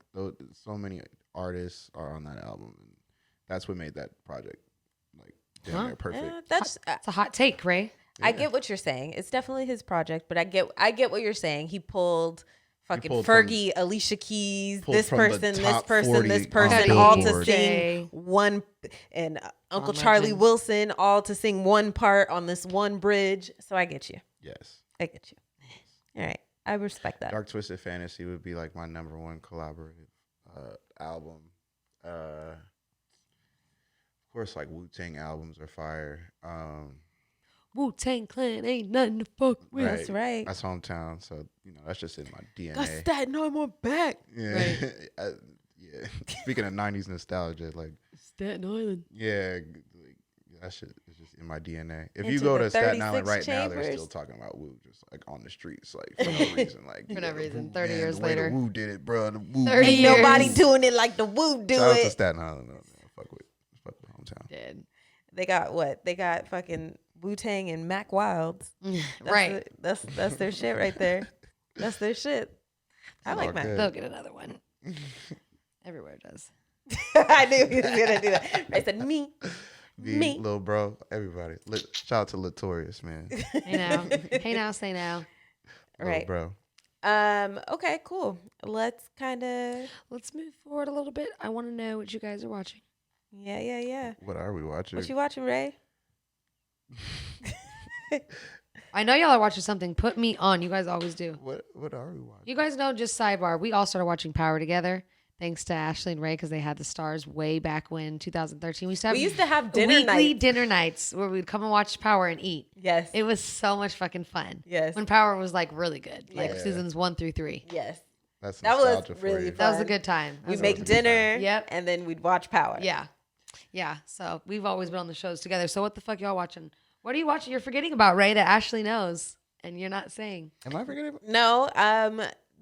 so many artists are on that album, and that's what made that project like damn near perfect. Yeah, that's. It's a hot take, Ray. I get what you're saying. It's definitely his project, but I get what you're saying. He pulled fucking pulled Fergie, Alicia Keys, pulled this from the person, this top person, 40 this on person, the all to Billboard. sing one, and Uncle On Charlie Legend. Wilson, all to sing one part on this one bridge. So I get you. Yes. I get you. All right. I respect that. Dark Twisted Fantasy would be like my number one collaborative album. Of course, like Wu-Tang albums are fire. Wu-Tang Clan ain't nothing to fuck with. That's right. That's hometown, so that's just in my DNA. Got Staten Island back. Yeah, Right. yeah. Speaking of '90s nostalgia, like Staten Island. yeah, like, that shit is just in my DNA. If you Into go the to Staten Island 36 right now, they're chambers. still talking about Wu, just like on the streets, like for no reason, like For no reason, Wu, 30 man, years the way later. the Wu did it, bro. The Wu. 30 Ain't years. nobody doing it like the Woo do Shout out to it. Staten Island, though, man. Fuck with hometown. Dead. They got what? They got fucking Wu-Tang and Mac Wilds. Right. That's their shit right there. That's their shit. I It's like all Mac. good. They'll get another one. Everywhere does. I knew he was gonna do that. I said me. Me. Little bro, everybody. Shout out to Latorius, man. Hey now. Hey now, say now. Little Right. bro. Okay, cool. Let's move forward a little bit. I want to know what you guys are watching. Yeah. What are we watching? What you watching, Ray? I know y'all are watching something. Put me on. You guys always do. What are we watching? You guys know, just sidebar, we all started watching Power together. Thanks to Ashley and Ray, because they had the stars way back when 2013. We used to have weekly dinner nights where we'd come and watch Power and eat. Yes. It was so much fucking fun. Yes. When Power was like really good, like seasons 1 through 3. Yes. That was really fun. That was a good time. We'd make dinner. Yep. And then we'd watch Power. Yeah. So we've always been on the shows together. So what the fuck y'all watching? What are you watching? You're forgetting about, Ray, that Ashley knows, and you're not saying. Am I forgetting? No.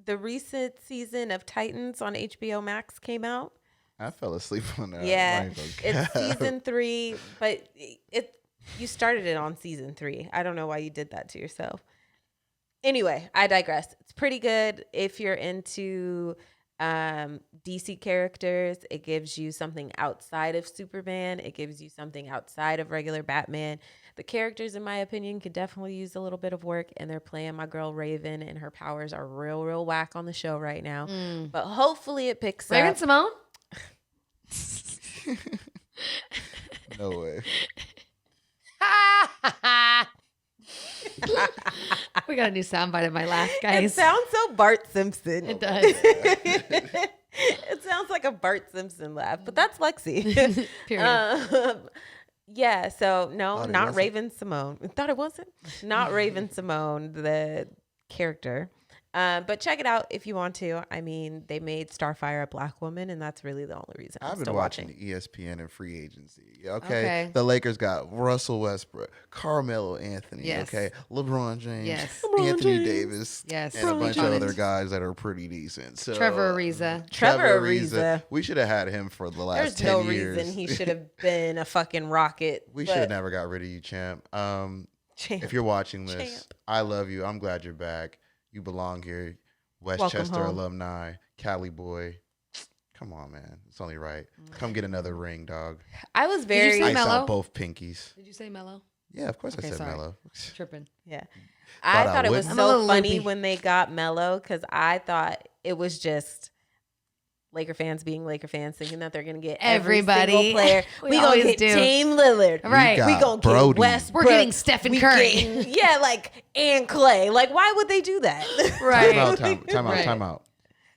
The recent season of Titans on HBO Max came out. I fell asleep on that. Yeah, it's season 3, but you started it on season 3. I don't know why you did that to yourself. Anyway, I digress. It's pretty good if you're into DC characters. It gives you something outside of Superman. It gives you something outside of regular Batman. The characters, in my opinion, could definitely use a little bit of work, and they're playing my girl Raven, and her powers are real whack on the show right now. But hopefully it picks up. Raven Simone? No way. We got a new soundbite of my laugh, guys. It sounds so Bart Simpson. It does. It sounds like a Bart Simpson laugh, but that's Lexie. Period. Yeah, so no, Thought it not wasn't. Raven Simone. Thought it wasn't? Not Raven Simone, the character. But check it out if you want to. I mean, they made Starfire a black woman, and that's really the only reason I'm I've been still watching watching. ESPN and free agency. Okay? Okay. The Lakers got Russell Westbrook, Carmelo Anthony. Yes. Okay. LeBron James. Yes. Anthony Davis. Yes. And a bunch of LeBron other James. guys that are pretty decent. So Trevor Ariza. Trevor Ariza. We should have had him for the last There's 10 no years. reason he should have been a fucking Rocket. We but- should have never got rid of you, champ. Champ. If you're watching this, Champ. I love you. I'm glad you're back. You belong here. Welcome Westchester home. alumni, Cali boy. Come on, man. It's only right. Come get another ring, dog. I was you very say Ice Mello? out both pinkies. Did you say Mello? Yeah, of course Okay, I said sorry. Mello. Tripping. Yeah. Thought I I thought it was wouldn't. I'm a so little funny loopy. when they got Mello, because I thought it was just Laker fans being Laker fans, thinking that they're going to get Everybody. every single player. We We going always to get do. Dame Lillard. Right. got We going to Brody. get Westbrook. We're getting Stephen We Curry. getting- yeah, like, and Clay. Like, why would they do that? Right. Time Right. out.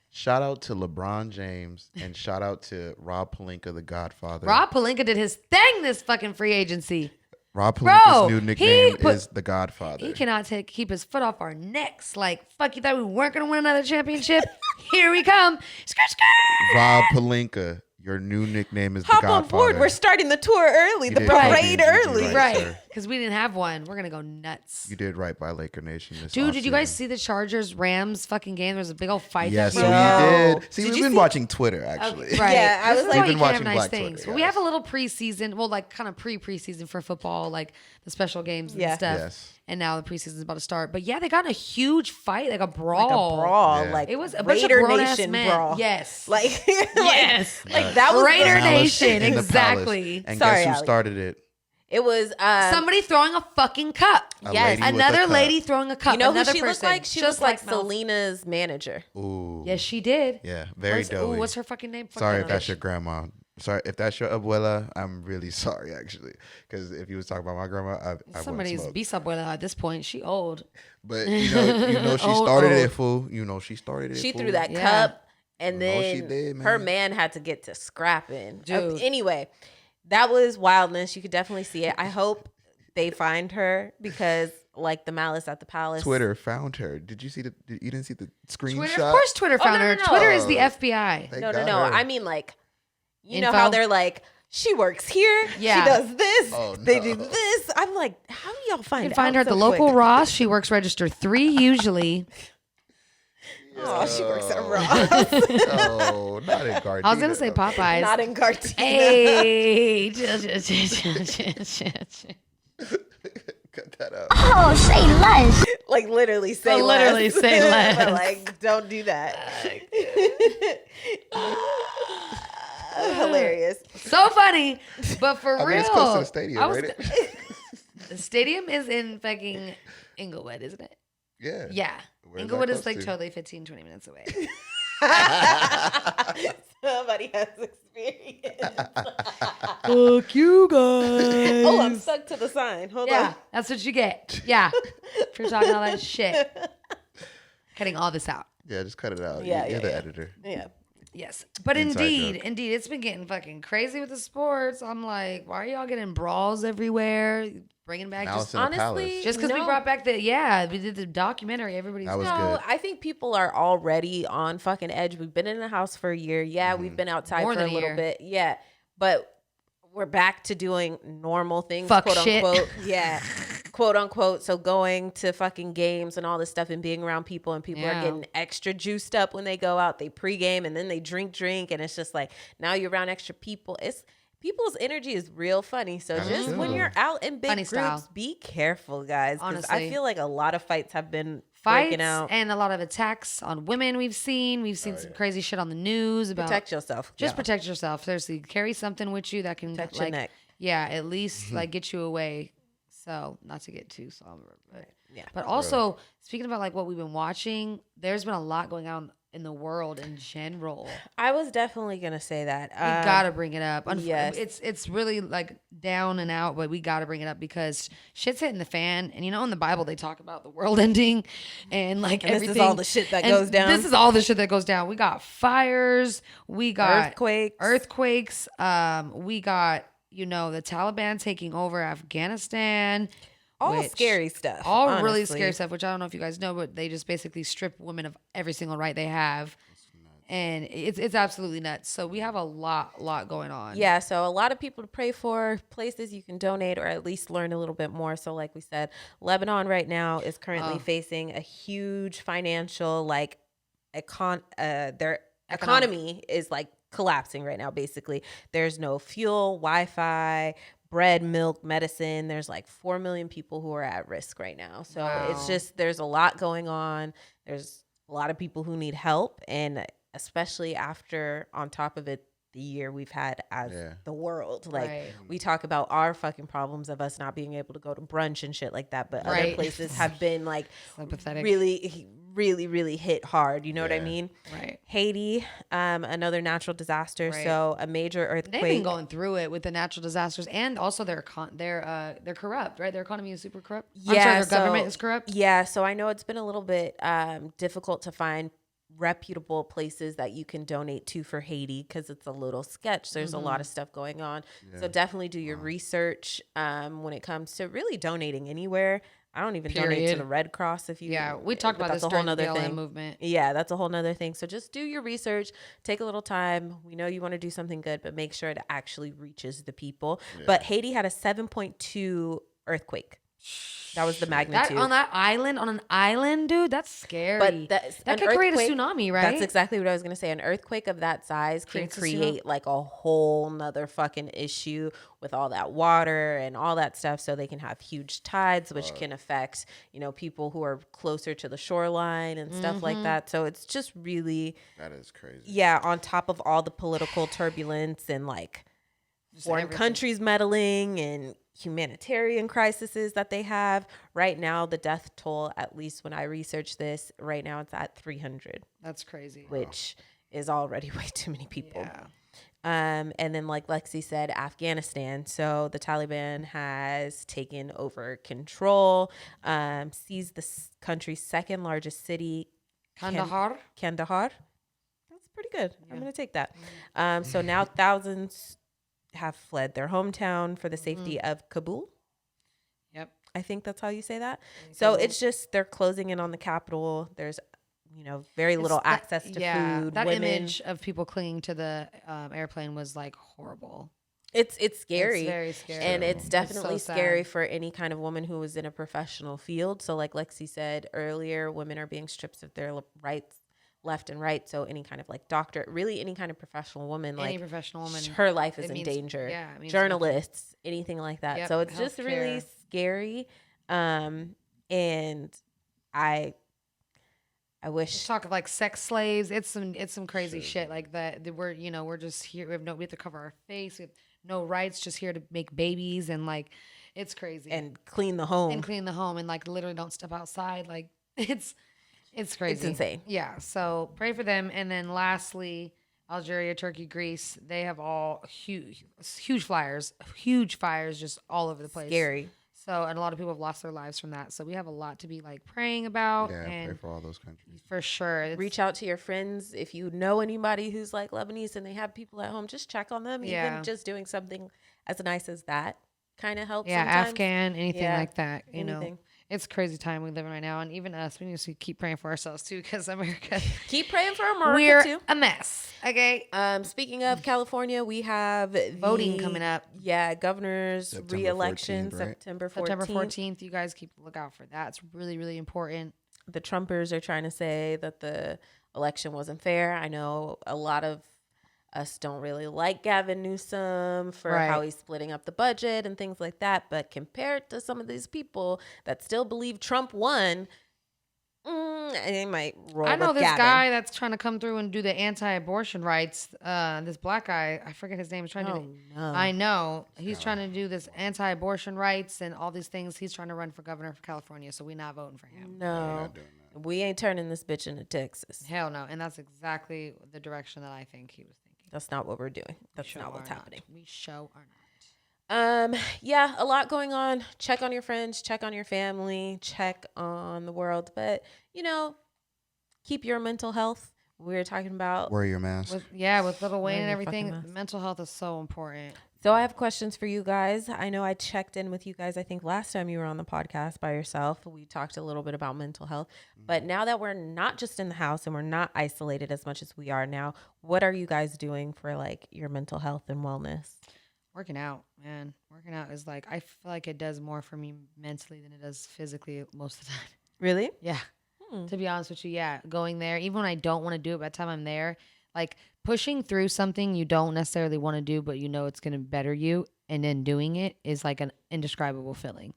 Shout out to LeBron James and shout out to Rob Pelinka, the Godfather. Rob Pelinka did his thing this fucking free agency. Rob Bro, Pelinka's new he nickname put- is the Godfather. He cannot keep his foot off our necks. Like, fuck, you thought we weren't going to win another championship? Here we come. Skirt, skirt. Rob Pelinka, your new nickname is Hop the on Godfather. board. We're starting the tour early, You the did parade right. early. Right. Right. sir. Because we didn't have one. We're going to go nuts. You did right by Laker Nation this Dude, did you guys offseason. see the Chargers-Rams fucking game? There was a big old fight. Yes, we that did. See, Did we've you been see- watching Twitter, actually. Right. Yeah, I This was is like- why We've you been can't have watching nice Black things. Twitter, Well, we have yes. a little preseason, well, like kind of pre-preseason for football, like the special games and Yeah. stuff. Yes. And now the preseason's about to start. But yeah, they got in a huge fight, like a brawl. Like a brawl. Yeah. Like It was a bunch of Raider grown-ass Nation men. brawl. Yes. Like, Yes. like that was Raider the- Palace Nation, in the exactly. Palace. And Sorry, guess who Alex. started it? It was Somebody throwing a fucking cup. A Yes. lady with a Another cup. lady throwing a cup. You know Another who she looked person. like? She Just looked like Mel. Selena's manager. Ooh. Yes, she did. Yeah, very doughy. What's her fucking name? Fuck Sorry that if that's bitch. your grandma. Sorry if that's your abuela. I'm really sorry, actually, because if you was talking about my grandma, I Somebody's wouldn't smoke. bisabuela at this point. She old. But you know, she Old, started old. it, fool. You know, she started it. She fool. threw that Yeah. cup, and You know she then did, her man. man had to get to scrapping. Dude. Anyway, that was wildness. You could definitely see it. I hope they find her because, like the Malice at the Palace. Twitter found her. Did you see you didn't see the screenshot? Twitter, of course, Twitter found no, her. no, no. Twitter is the FBI. They No, got no. her. I mean, like, you know Info? how they're like, she works here. Yeah. She does this. Oh, They no. do this. I'm like, how do y'all find You can find her out at the so local quick? Ross. She works register 3 usually. Oh, she works at Ross. Oh, not in Gardena. I was gonna say Popeyes. Not in Gardena. Hey. Cut that out. Oh, say less. Like literally say Oh, literally less. say less. But like, don't do that. Hilarious. So funny, but for I mean, real. it's close to the stadium, I was- ain't it? The stadium is in fucking Inglewood, isn't it? Yeah. Yeah. Where's Inglewood that is close like to? totally 15, 20 minutes away. Somebody has experience. Fuck you guys. Oh, I'm stuck to the sign. Hold Yeah, on. that's what you get. Yeah. For talking all that shit. Cutting all this out. Yeah, just cut it out. Yeah, You're the yeah. editor. Yeah. Yes. But Inside indeed, joke. it's been getting fucking crazy with the sports. I'm like, why are y'all getting brawls everywhere? Bringing back Malice just in the honestly, Palace. just because we No. brought back we did the documentary. Everybody's That was No, good. I think people are already on fucking edge. We've been in the house for a year. Yeah, we've been outside More for a than a little year. bit. Yeah. But we're back to doing normal things, Fuck quote shit. unquote. Yeah. Quote unquote. So going to fucking games and all this stuff and being around people, and people Yeah. are getting extra juiced up when they go out. They pregame and then they drink, and it's just like now you're around extra people. It's people's energy is real funny. So That's just when true. you're out in big Funny groups, style. be careful, guys. Because I Honestly. feel like a lot of fights have been fights breaking out. and a lot of attacks on women. We've seen some crazy shit on the news about Protect yourself. Just Yeah. protect yourself. Seriously, carry something with you that can Protect your like neck. yeah, at least like get you away. So not to get too somber, but Yeah. But also speaking about like what we've been watching, there's been a lot going on in the world in general. I was definitely gonna say that. We gotta bring it up. yes. It's really like down and out, but we gotta bring it up because shit's hitting the fan. And in the Bible they talk about the world ending and like And this everything. is all the shit that and goes down. This is all the shit that goes down. We got fires. We got Earthquakes. We got the Taliban taking over Afghanistan. All which- scary stuff. All really honestly. scary stuff, which I don't know if you guys know, but they just basically strip women of every single right they have. And it's absolutely nuts. So we have a lot going on. Yeah, so a lot of people to pray for, places you can donate or at least learn a little bit more. So like we said, Lebanon right now is currently facing a huge financial their economy is like collapsing right now basically. There's no fuel, Wi-Fi, bread, milk, medicine. There's like 4 million people who are at risk right now. So it's just there's a lot going on. There's a lot of people who need help, and especially after, on top of it, the year we've had as the world. Like we talk about our fucking problems of us not being able to go to brunch and shit like that, but other places have been like pathetic. really hit hard. You know what I mean? Right. Haiti, another natural disaster. Right. So a major earthquake. They've been going through it with the natural disasters, and also they're corrupt, right? Their economy is super corrupt. Yeah, I'm sorry, their government is corrupt. Yeah, so I know it's been a little bit difficult to find reputable places that you can donate to for Haiti because it's a little sketch. There's a lot of stuff going on. So definitely do your research when it comes to really donating anywhere. I don't even donate to the Red Cross if you. Yeah, we talked about that's this a whole during the nother BLM thing. movement. Yeah, that's a whole nother thing. So just do your research, take a little time. We know you want to do something good, but make sure it actually reaches the people. Yeah. But Haiti had a 7.2 earthquake. That was the magnitude. On an island, dude, that's scary. But that could create a tsunami, right? That's exactly what I was going to say. An earthquake of that size can create like a whole nother fucking issue with all that water and all that stuff. So they can have huge tides, which can affect, people who are closer to the shoreline and stuff like that. So it's just really. That is crazy. Yeah. On top of all the political turbulence and like foreign countries meddling and humanitarian crises that they have right now, the death toll, at least when I researched this, right now it's at 300. That's crazy. Which is already way too many people. Yeah. And then like Lexie said, Afghanistan. So the Taliban has taken over control, seized the country's second largest city, Kandahar. That's pretty good. Yeah. I'm going to take that. So now thousands have fled their hometown for the safety of Kabul. Yep. I think that's how you say that. So it's just they're closing in on the capital. There's, very little access to food. That women. image of people clinging to the airplane was like horrible. It's scary. It's very scary. And it's definitely so scary sad. for any kind of woman who was in a professional field. So like Lexie said earlier, women are being stripped of their rights left and right. So any kind of like doctor, really any kind of professional woman, Any professional woman, her life is in danger. Yeah, it means journalists, anything like that. Yep, so it's just healthcare. really scary. And I wish. Talk of like sex slaves. It's some crazy shit like that. We're just here. We have to cover our face. We have no rights. Just here to make babies and like, it's crazy. And clean the home. And like literally don't step outside. Like It's crazy. It's insane. Yeah. So pray for them. And then lastly, Algeria, Turkey, Greece, they have all huge fires just all over the place. Scary. So, and a lot of people have lost their lives from that. So we have a lot to be like praying about. Yeah, and pray for all those countries. for sure. Reach out to your friends. If you know anybody who's like Lebanese and they have people at home, just check on them. Yeah. Even just doing something as nice as that kind of helps. Yeah, sometimes. Afghan, anything Yeah, like that. You know, anything. it's a crazy time we live in right now. And even us, we need to keep praying for ourselves too, because America, Keep praying for America we're too. a mess. Okay. Speaking of California, we have Voting coming up. Yeah, governor's September re-election 14th, right? September 14th. September 14th. You guys keep a lookout for that. It's really, really important. The Trumpers are trying to say that the election wasn't fair. I know a lot of us don't really like Gavin Newsom for Right. how he's splitting up the budget and things like that. But compared to some of these people that still believe Trump won, they might roll I know with this Gavin. guy that's trying to come through and do the anti-abortion rights. This black guy, I forget his name. He's trying to do. no. I know he's trying to do this anti-abortion rights and all these things. He's trying to run for governor for California, so we're not voting for him. No, not doing that. we ain't turning this bitch into Texas. Hell no. And that's exactly the direction that I think he was thinking. That's not what we're doing. That's Show not what's are happening. We show are not. Yeah, a lot going on. Check on your friends, check on your family, check on the world. But, keep your mental health. We were talking about. Wear your mask. With Lil Wayne Wearing and your fucking everything, mask. mental health is so important. So I have questions for you guys. I know I checked in with you guys, I think last time you were on the podcast by yourself. We talked a little bit about mental health. But now that we're not just in the house and we're not isolated as much as we are now, what are you guys doing for like your mental health and wellness? Working out, man. Working out is like, I feel like it does more for me mentally than it does physically most of the time. Really? Yeah. To be honest with you, yeah. Going there, even when I don't want to do it, by the time I'm there, like pushing through something you don't necessarily want to do, but you know it's going to better you, and then doing it is like an indescribable feeling.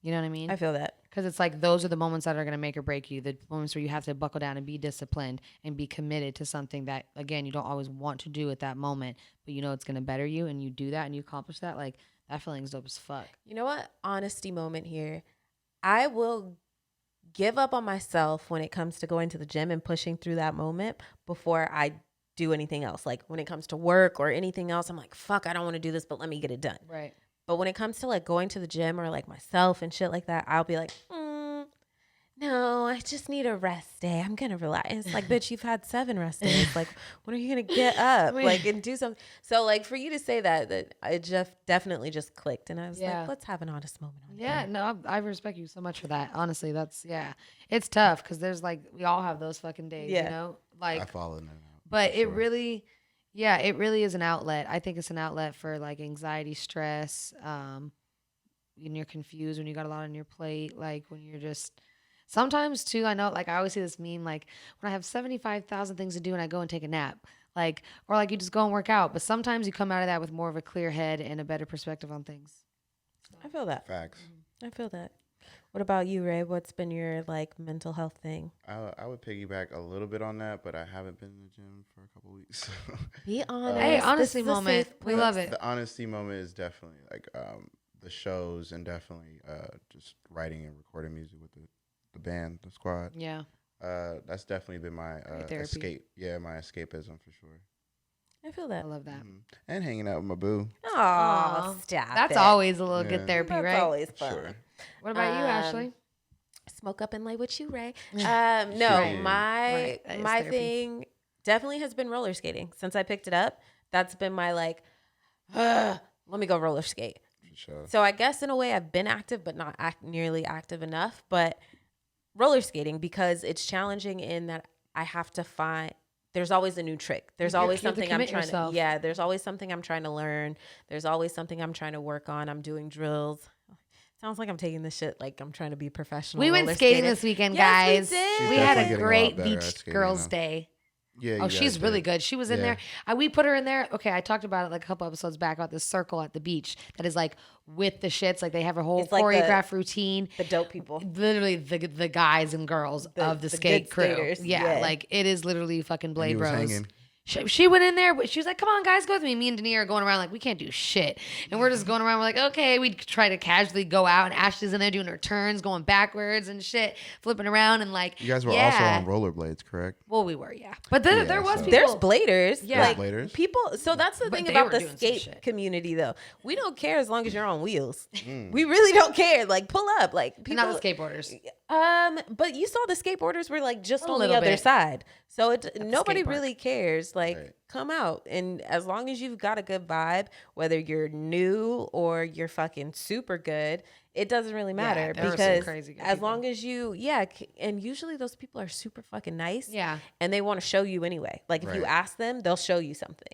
You know what I mean? I feel that. Because it's like those are the moments that are going to make or break you. The moments where you have to buckle down and be disciplined and be committed to something that, again, you don't always want to do at that moment, but you know it's going to better you, and you do that and you accomplish that. Like, that feeling is dope as fuck. You know what? Honesty moment here. I will give up on myself when it comes to going to the gym and pushing through that moment before I do anything else. Like when it comes to work or anything else, I'm like, fuck, I don't want to do this, but let me get it done. Right. But when it comes to like going to the gym or like myself and shit like that, I'll be like, no, I just need a rest day. I'm going to relax. And it's like, bitch, you've had 7 rest days. Like, when are you going to get up like and do something? So like for you to say that it just definitely just clicked. And I was like, let's have an honest moment on Yeah, here. no, I respect you so much for that. Honestly, it's tough because there's like, we all have those fucking days, you know? Like, I follow that. but it really is an outlet. I think it's an outlet for like anxiety, stress, when you're confused, when you got a lot on your plate, like when you're just, sometimes too, I know, like I always see this meme, like when I have 75,000 things to do and I go and take a nap, like, or like you just go and work out. But sometimes you come out of that with more of a clear head and a better perspective on things. I feel that. Facts. I feel that. What about you, Ray? What's been your like mental health thing? I would piggyback a little bit on that, but I haven't been in the gym for a couple weeks. Be honest. Hey, This honesty is a moment. safe We place. love it. The honesty moment is definitely like the shows and definitely just writing and recording music with the band, the squad. Yeah. That's definitely been my Great therapy. escape. Yeah, my escapism for sure. I feel I that. love that. And hanging out with my boo. Oh, stop. That's it. always a little Yeah. good therapy, That's right? always fun. Sure. What about you, Um, Ashley? Smoke up and lay with you, Ray. No, Right. my Right. That is my therapy. thing definitely has been roller skating. Since I picked it up, that's been my like, let me go roller skate. For sure. So I guess in a way I've been active, but not nearly active enough. But roller skating, because it's challenging in that I have to find. There's always a new trick. There's You always have to something I'm commit trying yourself. to. Yeah, there's always something I'm trying to learn. There's always something I'm trying to work on. I'm doing drills. Sounds like I'm taking this shit like I'm trying to be professional. We went roller skating skater. this weekend, Yes, we guys. did. She's We definitely had a getting a lot great better at beach skating girls now. day. Yeah. Oh, you she's guys really did. good. She was in Yeah. there. We put her in there. Okay, I talked about it like a couple episodes back about this circle at the beach that is like with the shits. Like they have a whole It's like the- choreographed routine. The dope people. Literally the guys and girls of the the skate good crew. skaters. Yeah, Yeah. like it is literally fucking And Blade you was Bros. hanging. she went in there, but she was like, come on, guys, go with me. Me and Dania are going around like, we can't do shit. And we're just going around. We're like, okay. We try to casually go out, and Ashley's in there doing her turns, going backwards and shit, flipping around. And like, You guys were also on rollerblades, correct? Well, we were, yeah. But then there was so- people. There's bladers. Yeah. Like, Bladers? people. So that's the But thing they about were the doing some skate shit. community, though. We don't care as long as you're on wheels. We really don't care. Like, pull up. Like, And people. not the skateboarders. But you saw the skateboarders were like just A on the little other bit. side. So the nobody skate park. really cares. Like, Right. come out. And as long as you've got a good vibe, whether you're new or you're fucking super good, it doesn't really matter. there were some Because crazy good as people. long as you, and usually those people are super fucking nice. Yeah. And they want to show you anyway. Like, if you Right. ask them, they'll show you something.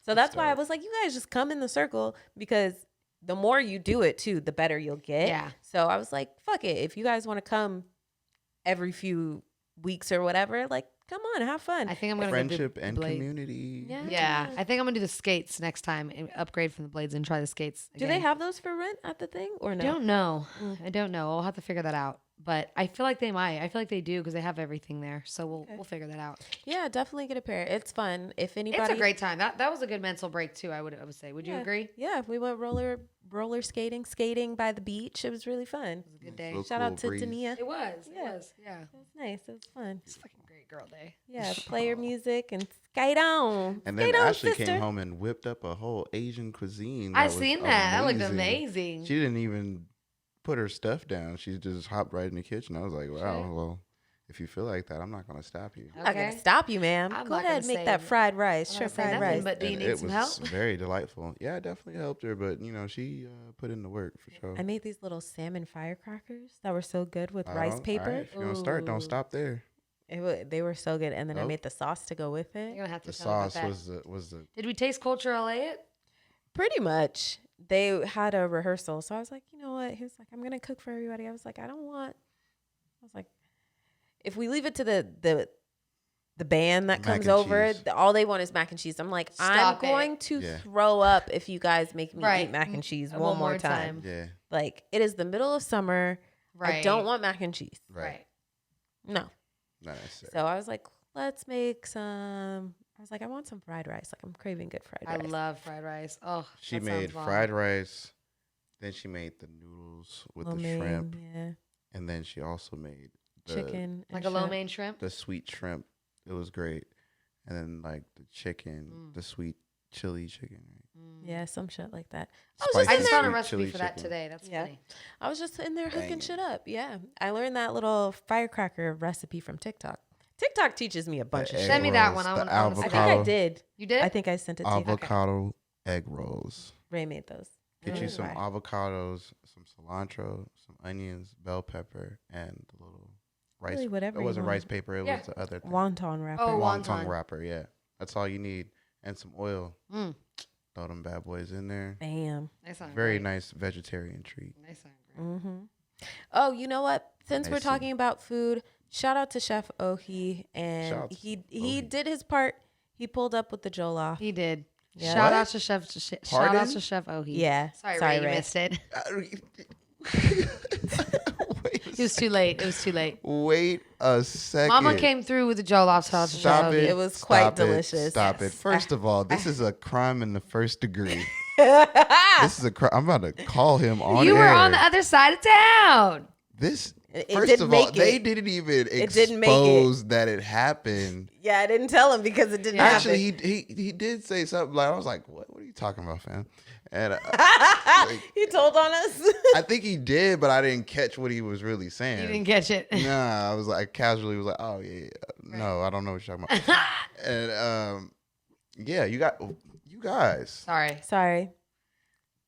So that's why I was like, you guys just come in the circle, because the more you do it too, the better you'll get. Yeah. So I was like, fuck it. If you guys want to come every few weeks or whatever, like, come on, have fun. I think I'm going to Friendship and blade. community. Yeah. I think I'm going to do the skates next time and upgrade from the blades and try the skates. Do they have those for rent at the thing or I no? don't know. I don't know. I'll have to figure that out. But I feel like they might. I feel like they do because they have everything there. So we'll figure that out. Yeah, definitely get a pair. It's fun. If anybody, It's a great time. That was a good mental break too. I would say. Would you agree? Yeah, we went roller skating by the beach. It was really fun. It was a good day. Little Shout out cool to breeze. Dania. It was. Yeah. It was. Yeah. It was nice. It was fun. It's a fucking great girl day. Yeah, play your music and skate on. And then Skate on, Ashley sister. came home and whipped up a whole Asian cuisine. I was seen that. That looked amazing. She didn't even put her stuff down. She just hopped right in the kitchen. I was like, wow, Sure. well, if you feel like that, I'm not going to stop you. I'm not Okay. gonna stop you, ma'am. I'm Go not ahead and gonna make say- that fried rice. I'm Sure, not saying fried nothing, rice. but do you And need it some was help? very delightful. Yeah, I definitely helped her, but she put in the work for sure. I made these little salmon firecrackers that were so good with Oh, rice all paper. right, if you're going to start, Ooh. don't stop there. They were so good, and then I Nope. made the sauce to go with You're it. gonna have to The tell me about sauce that. was the Did we taste Culture LA it? Pretty much, they had a rehearsal, so I was like, you know what? He was like, I'm gonna cook for everybody. I was like, if we leave it to the band that Mac comes and over, cheese. all they want is mac and cheese. I'm like, Stop I'm it. going to Yeah. throw up if you guys make me Right. eat mac and cheese One one more more time. time. yeah, Like, it is the middle of summer. Right. I don't want mac and cheese. right. Right. No. Not necessary. So I was like, let's make some. I was like, I want some fried rice. Like, I'm craving good fried I rice. love fried rice. Oh, She that made sounds bomb. fried rice, then she made the noodles with Lo the mein, shrimp, yeah, and then she also made the, chicken, like and a lo shrimp. mein shrimp. the sweet shrimp. It was great, and then like the chicken, the sweet chili chicken. Yeah, some shit like that. Spicy I just found a sweet recipe chili for that chicken. today. That's Yeah. funny. I was just in there hooking Banging. shit up. Yeah, I learned that little firecracker recipe from TikTok. TikTok teaches me a bunch of The shit. Send me egg that rolls, one. I the wanna- I wanna see I that. think I avocado, did. You did? I think I sent it to you. avocado egg rolls. Ray made those. Get you Mm. some Right. avocados, some cilantro, some onions, bell pepper, and the little rice. Really, whatever It you wasn't want. rice paper. It Yeah. was the other thing. Wonton wrapper. Oh, Wonton wonton. wrapper. Yeah, that's all you need, and some oil. Mm. Throw them bad boys in there. Bam. They sound Very great. nice vegetarian treat. They sound great. Mm-hmm. Oh, you know what? Since we're Nice. talking about food, shout out to Chef Ohi, Shout and out to he Ohi. did his part. He pulled up with the jollof. He did. Yeah. Shout What? out to Chef. Shout out Pardon? to Chef Ohi. Yeah. Sorry, Ray, you missed it. It was too late. It was too late. Wait a second. Mama came through with the jollof. Shout out to Chef Stop Ohi. it. It was Stop quite it. delicious. Stop Yes. it. First of all, this is a crime in the first degree. This is a crime. I'm about to call him on You air. were on the other side of town. This. It First didn't of all, make they it. didn't even It didn't make it. expose that it happened. Yeah, I didn't tell him because it didn't Actually, happen. he did say something like, I was like, what are you talking about, fam? And He told on us. I think he did, but I didn't catch what he was really saying. You didn't catch it. Nah, I was like casually was like, oh yeah, no, I don't know what you're talking about. And yeah, you guys Sorry. Sorry.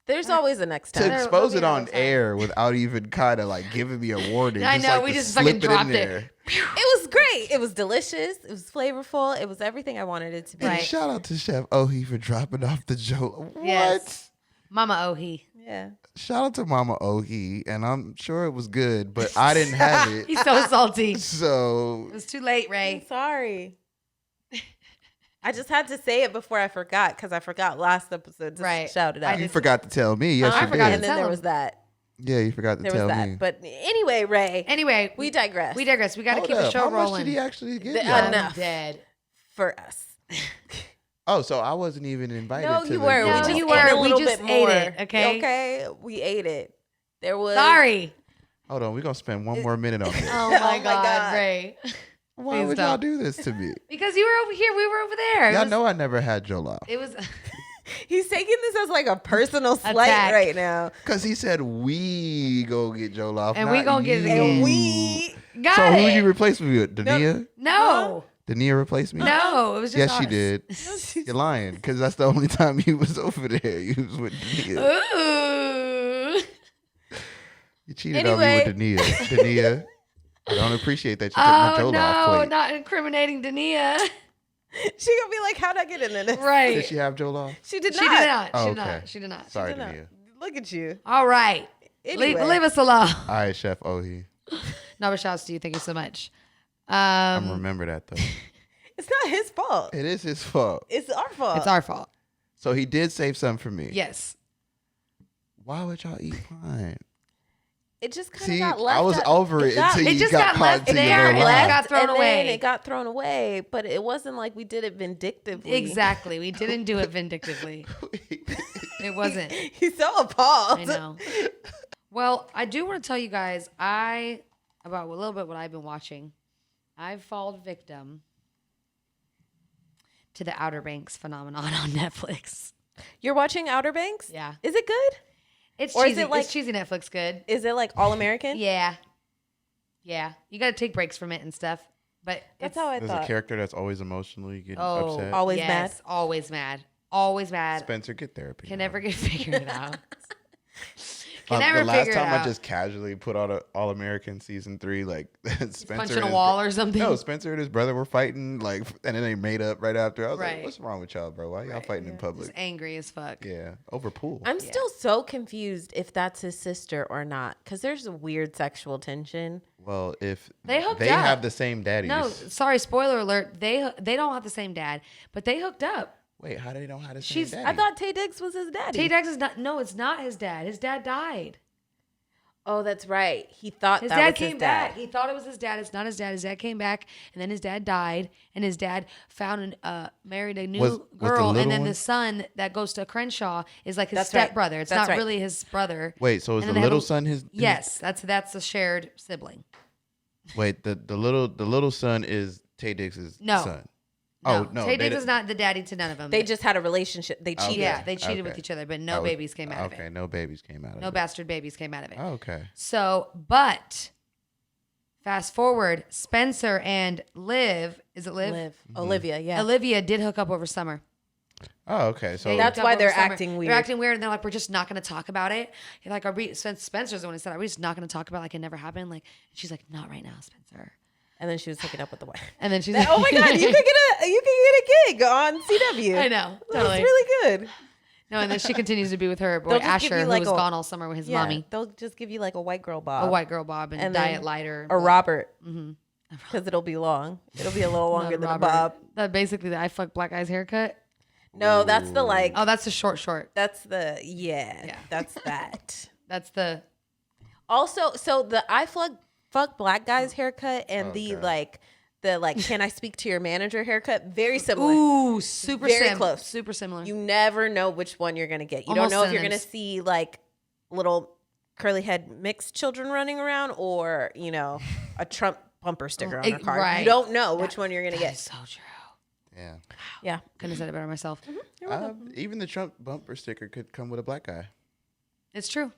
There's always a next to time. There- expose there'll it be on another time. air without even kind of like giving me a warning. I know, like we to just slip fucking it in dropped it. there. It was great. It was delicious. It was flavorful. It was everything I wanted it to be. And Right. shout out to Chef Ohi for dropping off the joke. What? Yes. Mama Ohi. Yeah. Shout out to Mama Ohi, and I'm sure it was good, but I didn't have it. He's so salty. It So was too late, I'm Ray. sorry. I just had to say it before I forgot because I forgot last episode to Right. shout it I out. you forgot to tell me. Yes, I you forgot did. And then Tell there him. was that. Yeah, you forgot to There tell was that. me. But anyway, Ray, Anyway, we digress. we digress. We got to Hold keep the up. show How much rolling. did he actually give The- y'all? I'm enough. dead. For us. Oh, so I wasn't even invited No, to you the were. No, We gala. just you ate were. a We little just bit ate more. it, okay? Okay, we ate it. There was. Sorry. Hold on, we're going to spend one more minute on this. Oh my my God, God. Ray. Why Please would y'all don't. do this to me? Because you were over here, we were over there. Y'all know I never had Jollof. It was. He's taking this as like a personal slight Attack. right now. Because he said we go get Jollof, And not we gonna get it you. again. And we. Got So it. who you replaced me with? Dania? No. Dania replaced me? No, it was just Yes, us. she did. You're lying, because that's the only time you was over there. You was with Dania. Ooh. You cheated on me Anyway. with Dania. Dania, I don't appreciate that you took Oh my Jollof no, plate. not incriminating Dania. She gonna be like, how'd I get into this? Right. Did she have Jollof? She did She not. did not. Oh, She did okay. not. She did not. Sorry, Did not. Dania. Look at you. All right. Anyway. Leave us alone. All right, Chef Ohi. No, but shouts to you. Thank you so much. I'm gonna remember that, though. It's not his fault. It is his fault. It's our fault. It's our fault. So he did save some for me. Yes. Why would y'all eat mine? It just kind of See, got left. I was over it got- until It you just got got caught left into your there little and lie. it got thrown and away. Then it got thrown away, but it wasn't like we did it vindictively. Exactly. We didn't do it vindictively. It wasn't. He's so appalled. I know. Well, I do want to tell you guys about a little bit what I've been watching. I've fallen victim to the Outer Banks phenomenon on Netflix. You're watching Outer Banks? Yeah. Is it good? It's Or is cheesy. it like- it's cheesy Netflix good. Is it like All American? Yeah. Yeah. You got to take breaks from it and stuff. But That's it's, how I There's thought. a character that's always emotionally getting Oh, upset. Always yes, mad? Always mad. Always mad. Spencer, get therapy. Can bro. never get figured out. Can The never last figure it time out. I just casually put on an All American season 3, like Spencer Punching and a his wall or something. No, Spencer and his brother were fighting, like, and then they made up right after. I was Right. like, "What's wrong with y'all, bro? Why y'all Right, fighting in Just public?" angry as fuck. Yeah, over pool. I'm still so confused if that's his sister or not, because there's a weird sexual tension. Well, if They hooked up. have the same daddies. No, sorry, spoiler alert. They don't have the same dad, but they hooked up. Wait, how do they don't have the same She's- daddy? I thought Tay Diggs was his daddy. Tay Diggs is not. No, it's not his dad. His dad died. Oh, that's right. He thought His that dad was came his dad. back. He thought it was his dad. It's not his dad. His dad came back, and then his dad died, and his dad found married a new Was the girl, little and then one? the son that goes to Crenshaw is like his That's right. stepbrother. It's That's not right. really his brother. Wait, so is And then the they have little a- son his? Yes, that's a shared sibling. Wait, the little son is Tay Diggs' No. son. No, Oh no, Tay they Diggs is didn't- not the daddy to none of them. They just had a relationship. They cheated. Yeah, they cheated with Okay. each other, but no That was- babies came out of Okay, it. no babies came out of No it. bastard babies came out of it. Oh, okay. So, but fast forward, Spencer and Liv, is it Liv? Olivia, yeah. Olivia did hook up over summer. Oh, okay. So They That's hooked up why over they're summer. acting weird. They're acting weird, and they're like, we're just not going to talk about it. You're like, Spencer's the one who said, are we just not going to talk about it like it never happened? Like, she's like, not right now, Spencer. And then she was hooking up with the wife. And then she's like, Oh my god, you could get a gig on CW. I know, That's totally. really good. No, and then she continues to be with her boy They'll just give Asher, you who like was a- gone all summer with his Yeah, mommy. they'll just give you like a white girl bob. A white girl Bob and And Diet then Lighter. Or Robert. Mhm. Because it'll be long. It'll be a little Not longer than a Robert. bob. That basically the I fuck black guy's haircut. No, that's the like. Oh, that's the short. That's the yeah. That's that. That's the Also, so the I fuck black guy's haircut and the Okay. can I speak to your manager haircut, very similar. ooh, super Very close. super similar. You never know which one you're gonna get. You Almost don't know if you're gonna synonyms. see like little curly head mixed children running around or a Trump bumper sticker on a car. Right. You don't know which one you're gonna That get. is so true. yeah. Yeah. Couldn't have said it better myself. Even the Trump bumper sticker could come with a black guy. It's true.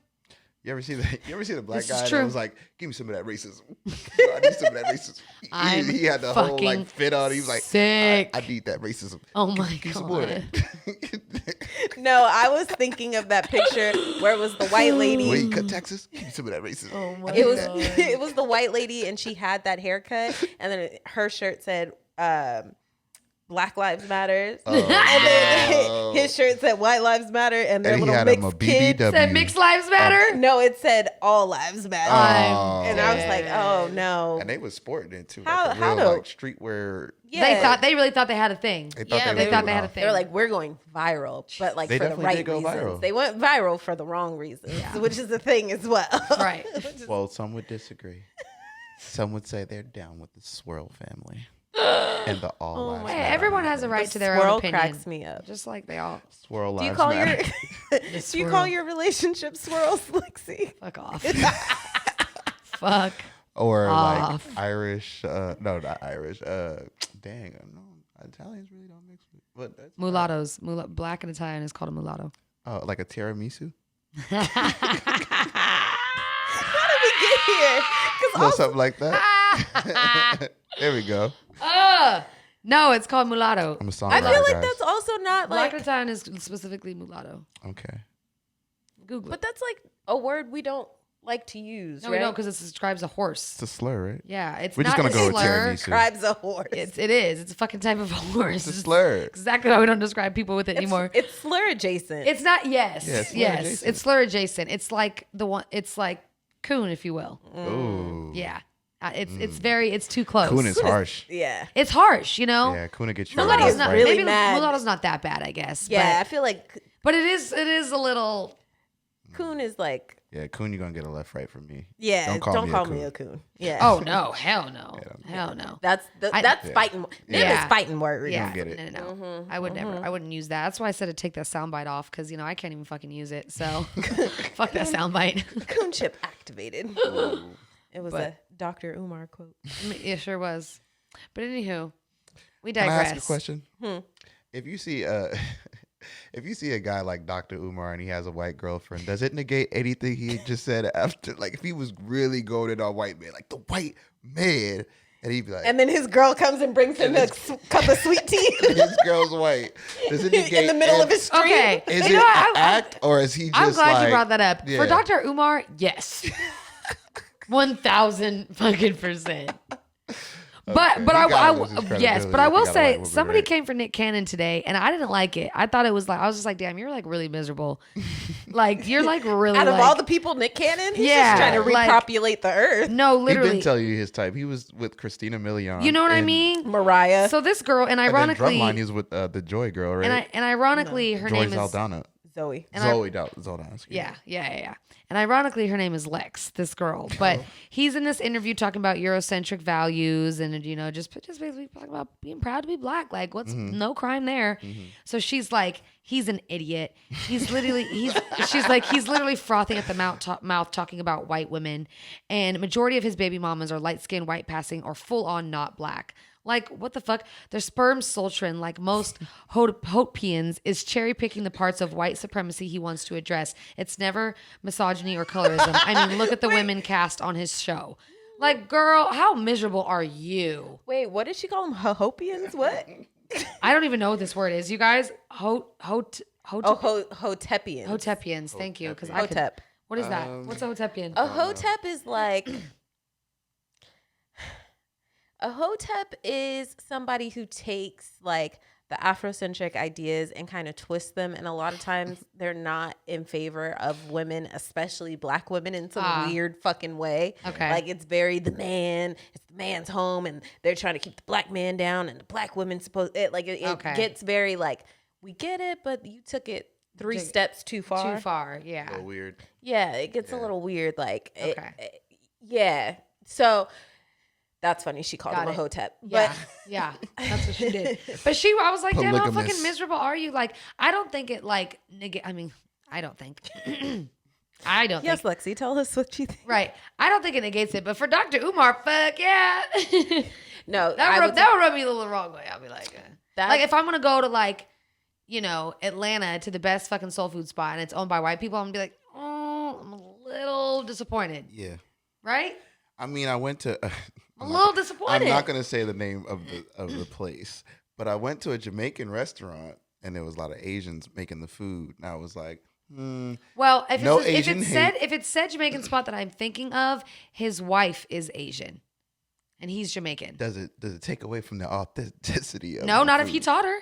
You ever see that? You ever see the black This is guy true. that was like, "Give me some of that racism. I need some of that racism." He had the whole fucking like fit on. He was like, sick. I need that racism. Oh my Give me some more of God. that." No, I was thinking of that picture where it was the white lady. Wait, cut Texas. Give me some of that racism. Oh my It was God. it was the white lady and she had that haircut and then her shirt said Black Lives Matters. Oh, And then no. his shirt said White Lives Matter and their And he little had him a mixed kids. BBW. Said mixed lives matter. No, it said All Lives Matter. Oh. And I was like, oh no. And they was sporting it too. How- Like a how real to- like streetwear. They really thought they had a thing. They thought Yeah, they, they thought they had a thing. They were like, we're going viral, but like They for the definitely right did go reasons. viral. They went viral for the wrong reasons, which is the thing as well. Right. Well, some would disagree. Some would say they're down with the Swirl family. And the all Oh lives my matter. Hey, everyone has a right to their own Swirl opinion. cracks me up. Just like they all Swirl Do you lives call matter. your relationship swirls, Lexie? fuck off. Fuck. Or off. like Irish, no, not Irish. Dang, no, Italians really don't mix with. But that's Mulattoes. Black and Italian is called a mulatto. Oh, like a tiramisu? How did we get here? Or something like that. There we go. No, it's called mulatto. I'm a songwriter, I feel like guys. that's also not Black like, and Italian is specifically mulatto. Okay. Google but it. that's like a word we don't like to use, No, right? we don't because it describes a horse. It's a slur, right? Yeah, it's We're just not gonna a go with slur. tiramisu. Describes a horse. It is. It's a fucking type of horse. It's a slur. Exactly why we don't describe people with it anymore. It's slur adjacent. It's not. Yes. Yeah, it's slur yes. adjacent. It's slur adjacent. It's like the one. It's like coon, if you will. Ooh. Yeah. It's very. It's too close. Coon is harsh. yeah. It's harsh, you know. Yeah, Coon gets you. Mulatto's not really maybe mad. mulatto's not that bad, I guess. Yeah, I feel like But it is a little. coon is like, Yeah, Coon, you're gonna get a left right from me. yeah, Don't call me a coon. Yeah. Oh no! Hell no! Hell no! That's fighting. Yeah. Is fighting word. Yeah, don't get it. No. I would never. I wouldn't use that. That's why I said to take that soundbite off because I can't even fucking use it. So fuck that soundbite. Coon chip activated. It was a Dr. Umar quote. It sure was. But anywho, we Can I digress. ask a question? If you see if you see a guy like Dr. Umar and he has a white girlfriend, does it negate anything he just said after? Like if he was really going in on white man, like the white man, and he'd be like, And then his girl comes and brings him a cup of sweet tea his girl's white. Does it negate in the middle of his street. Okay. Is You it know what? an act or is he just I'm glad like, you brought that up. Yeah. For Dr. Umar, yes. 1,000 fucking %. But Okay. but He gotta lose his yes, credibility but I if he will got a white say woman, somebody right? came for Nick Cannon today and I didn't like it. I thought it was like I was just like, damn, you're like really miserable. Like you're like really Out of like, all the people, Nick Cannon, he's Yeah, just trying to like- repopulate the earth. no, He literally. didn't tell you his type. He was with Christina Milian. You know what I and- mean? Mariah. So this girl and And then ironically Drumline, he was with the Joy girl, right? and ironically her Joy name is Zaldana. Zoe. and I- Zoe Zaldana. excuse me. Yeah. And ironically, her name is Lex, this girl. But he's in this interview talking about Eurocentric values and, just basically talking about being proud to be black. Like, what's no crime there? So she's like, he's an idiot. She's literally frothing at the mouth talking about white women. And majority of his baby mamas are light skinned, white passing, or full on not black. Like, what the fuck? Their sperm sultran, like most Hopians, is cherry picking the parts of white supremacy he wants to address. It's never misogyny or colorism. I mean, look at the women cast on his show. Like, girl, how miserable are you? Wait, what did she call them? Hopians? What? I don't even know what this word is. You guys, Hotepians. Hotepians. Thank you. Because I could. Hotep. What is that? What's a Hotepian? A hotep is like a hotep is somebody who takes like the Afrocentric ideas and kind of twists them, and a lot of times they're not in favor of women, especially black women, in some weird fucking way. Okay. Like it's very it's the man's home, and they're trying to keep the black man down, and the black women's supposed it Okay. gets very like, we get it, but you took it three steps too far. Too far. Yeah. So weird. Yeah, it gets a little weird. Like, Okay. yeah. So that's funny. She called Got him a it. hotep. Yeah, But yeah, that's what she did. But I was like, damn, how Polygamous. fucking miserable are you? Like, I don't think it like, I mean, I don't think. I don't yes, think. Lexie, tell us what you think. Right. I don't think it negates it. But for Dr. Umar, fuck yeah. No, that would rub me a little wrong way. I'll be like, That- like if I'm going to go to like, Atlanta to the best fucking soul food spot and it's owned by white people, I'm going to be like, oh, I'm a little disappointed. Yeah. Right? I mean, I went to. I'm a little disappointed. I'm not gonna say the name of the place, but I went to a Jamaican restaurant and there was a lot of Asians making the food, and I was like, Well, if No it's, if Asian it said Jamaican spot that I'm thinking of, his wife is Asian, and he's Jamaican. does it take away from the authenticity of No, the not if food? he taught her.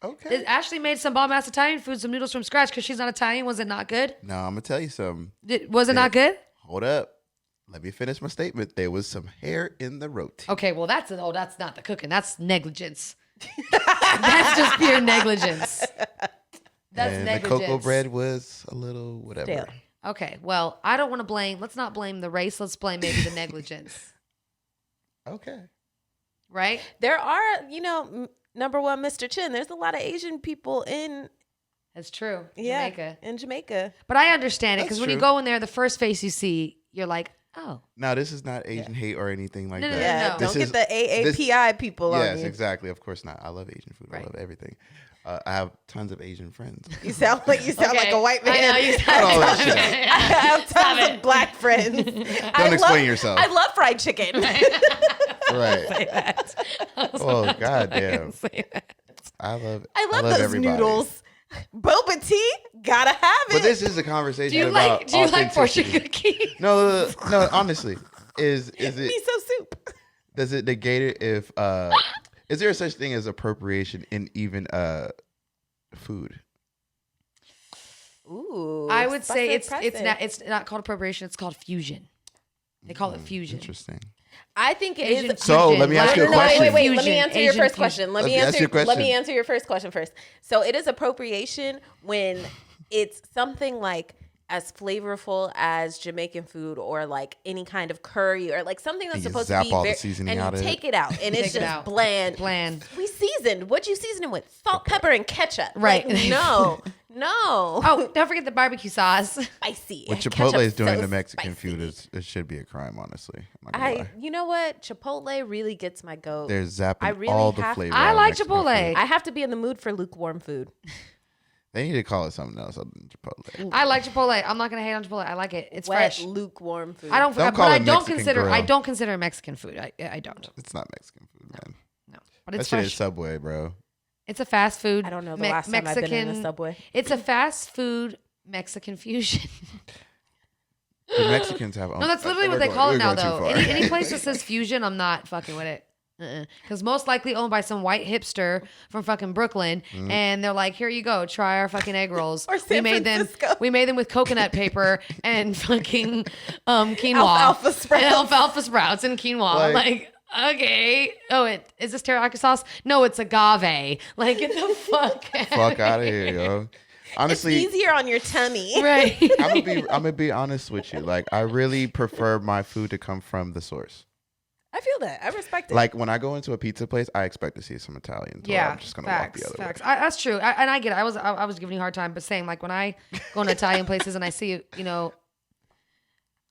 Okay. Ashley made some bomb ass Italian food, some noodles from scratch because she's not Italian. Was it not good? No, I'm gonna tell you something. Was it not good? Hold up. Let me finish my statement. There was some hair in the roti. Okay, well that's not the cooking. That's negligence. That's just pure negligence. That's and negligence. the cocoa bread was a little whatever. Stale. Okay, well I don't want to blame. Let's not blame the race. Let's blame maybe the negligence. Okay. right? There are, number one, Mr. Chin. There's a lot of Asian people in That's true. Jamaica. in Jamaica. But I understand it because That's when you true. go in there, the first face you see, you're like, oh. Now, this is not Asian hate or anything like No, no, that. no, Yeah, no. This don't is- get the AAPI people on Yes, you. exactly. Of course not. I love Asian food. Right. I love everything. I have tons of Asian friends. You sound like Okay. a white man. I know, you Cut all that shit out. I have tons of black friends. Don't explain yourself. I love fried chicken. Right. Oh, goddamn. I love those everybody. noodles. Boba tea, gotta have it. But this is a conversation Do you about like fortune authenticity. cookie? No, honestly, is it miso soup. does it negate it if is there such thing as appropriation in even food? Ooh, I would say it's spicy. not called appropriation. It's called fusion. They call it fusion. Interesting. I think it Asian is. So, let me ask you a question. Wait. Let me Fusion, answer your Asian first fusion. question. Let Let me me ask answer. you a question. Let me answer your first question first. So it is appropriation when it's something like as flavorful as Jamaican food or like any kind of curry or like something that's And you supposed zap to be all the very, seasoning and out you of it. take it out and it's Take it just out. bland. Bland. We seasoned. What'd you season it with? Salt, pepper, and ketchup. Right. Like, no. Oh, don't forget the barbecue sauce. Spicy. What Ketchup Chipotle is doing so to Mexican spicy. food it should be a crime, honestly. I'm not gonna lie. You know what? Chipotle really gets my goat. They're zapping I really all the have- flavor. I out of like Mexican Chipotle. food. I have to be in the mood for lukewarm food. They need to call it something else other than Chipotle. I like Chipotle. I'm not gonna hate on Chipotle. I like it. It's Wet, fresh. lukewarm food. I don't. Don't But call I it don't Mexican consider. grill. I don't consider it Mexican food. I don't. It's not Mexican food, man. No. But That it's shit is fresh. Subway, bro. It's a fast food. I don't know the last time I've been in a Subway. It's a fast food Mexican fusion. The Mexicans have. No, that's literally what they call it now, though. Any place that says fusion, I'm not fucking with it. Because most likely owned by some white hipster from fucking Brooklyn, and they're like, "Here you go, try our fucking egg rolls. Or San Francisco. We made them with coconut paper and fucking quinoa, Alfalfa sprouts. and alfalfa sprouts and quinoa." Like, okay, is this teriyaki sauce? No, it's agave. Like, get the fuck Fuck out of here, yo. Honestly, It's easier on your tummy. right. I'm gonna be honest with you. Like, I really prefer my food to come from the source. I feel that. I respect it. Like when I go into a pizza place, I expect to see some Italian. So Yeah, I'm just gonna facts, walk the other facts. way. That's true, and I get it. I was giving you a hard time, but same. Like when I go into Italian places and I see,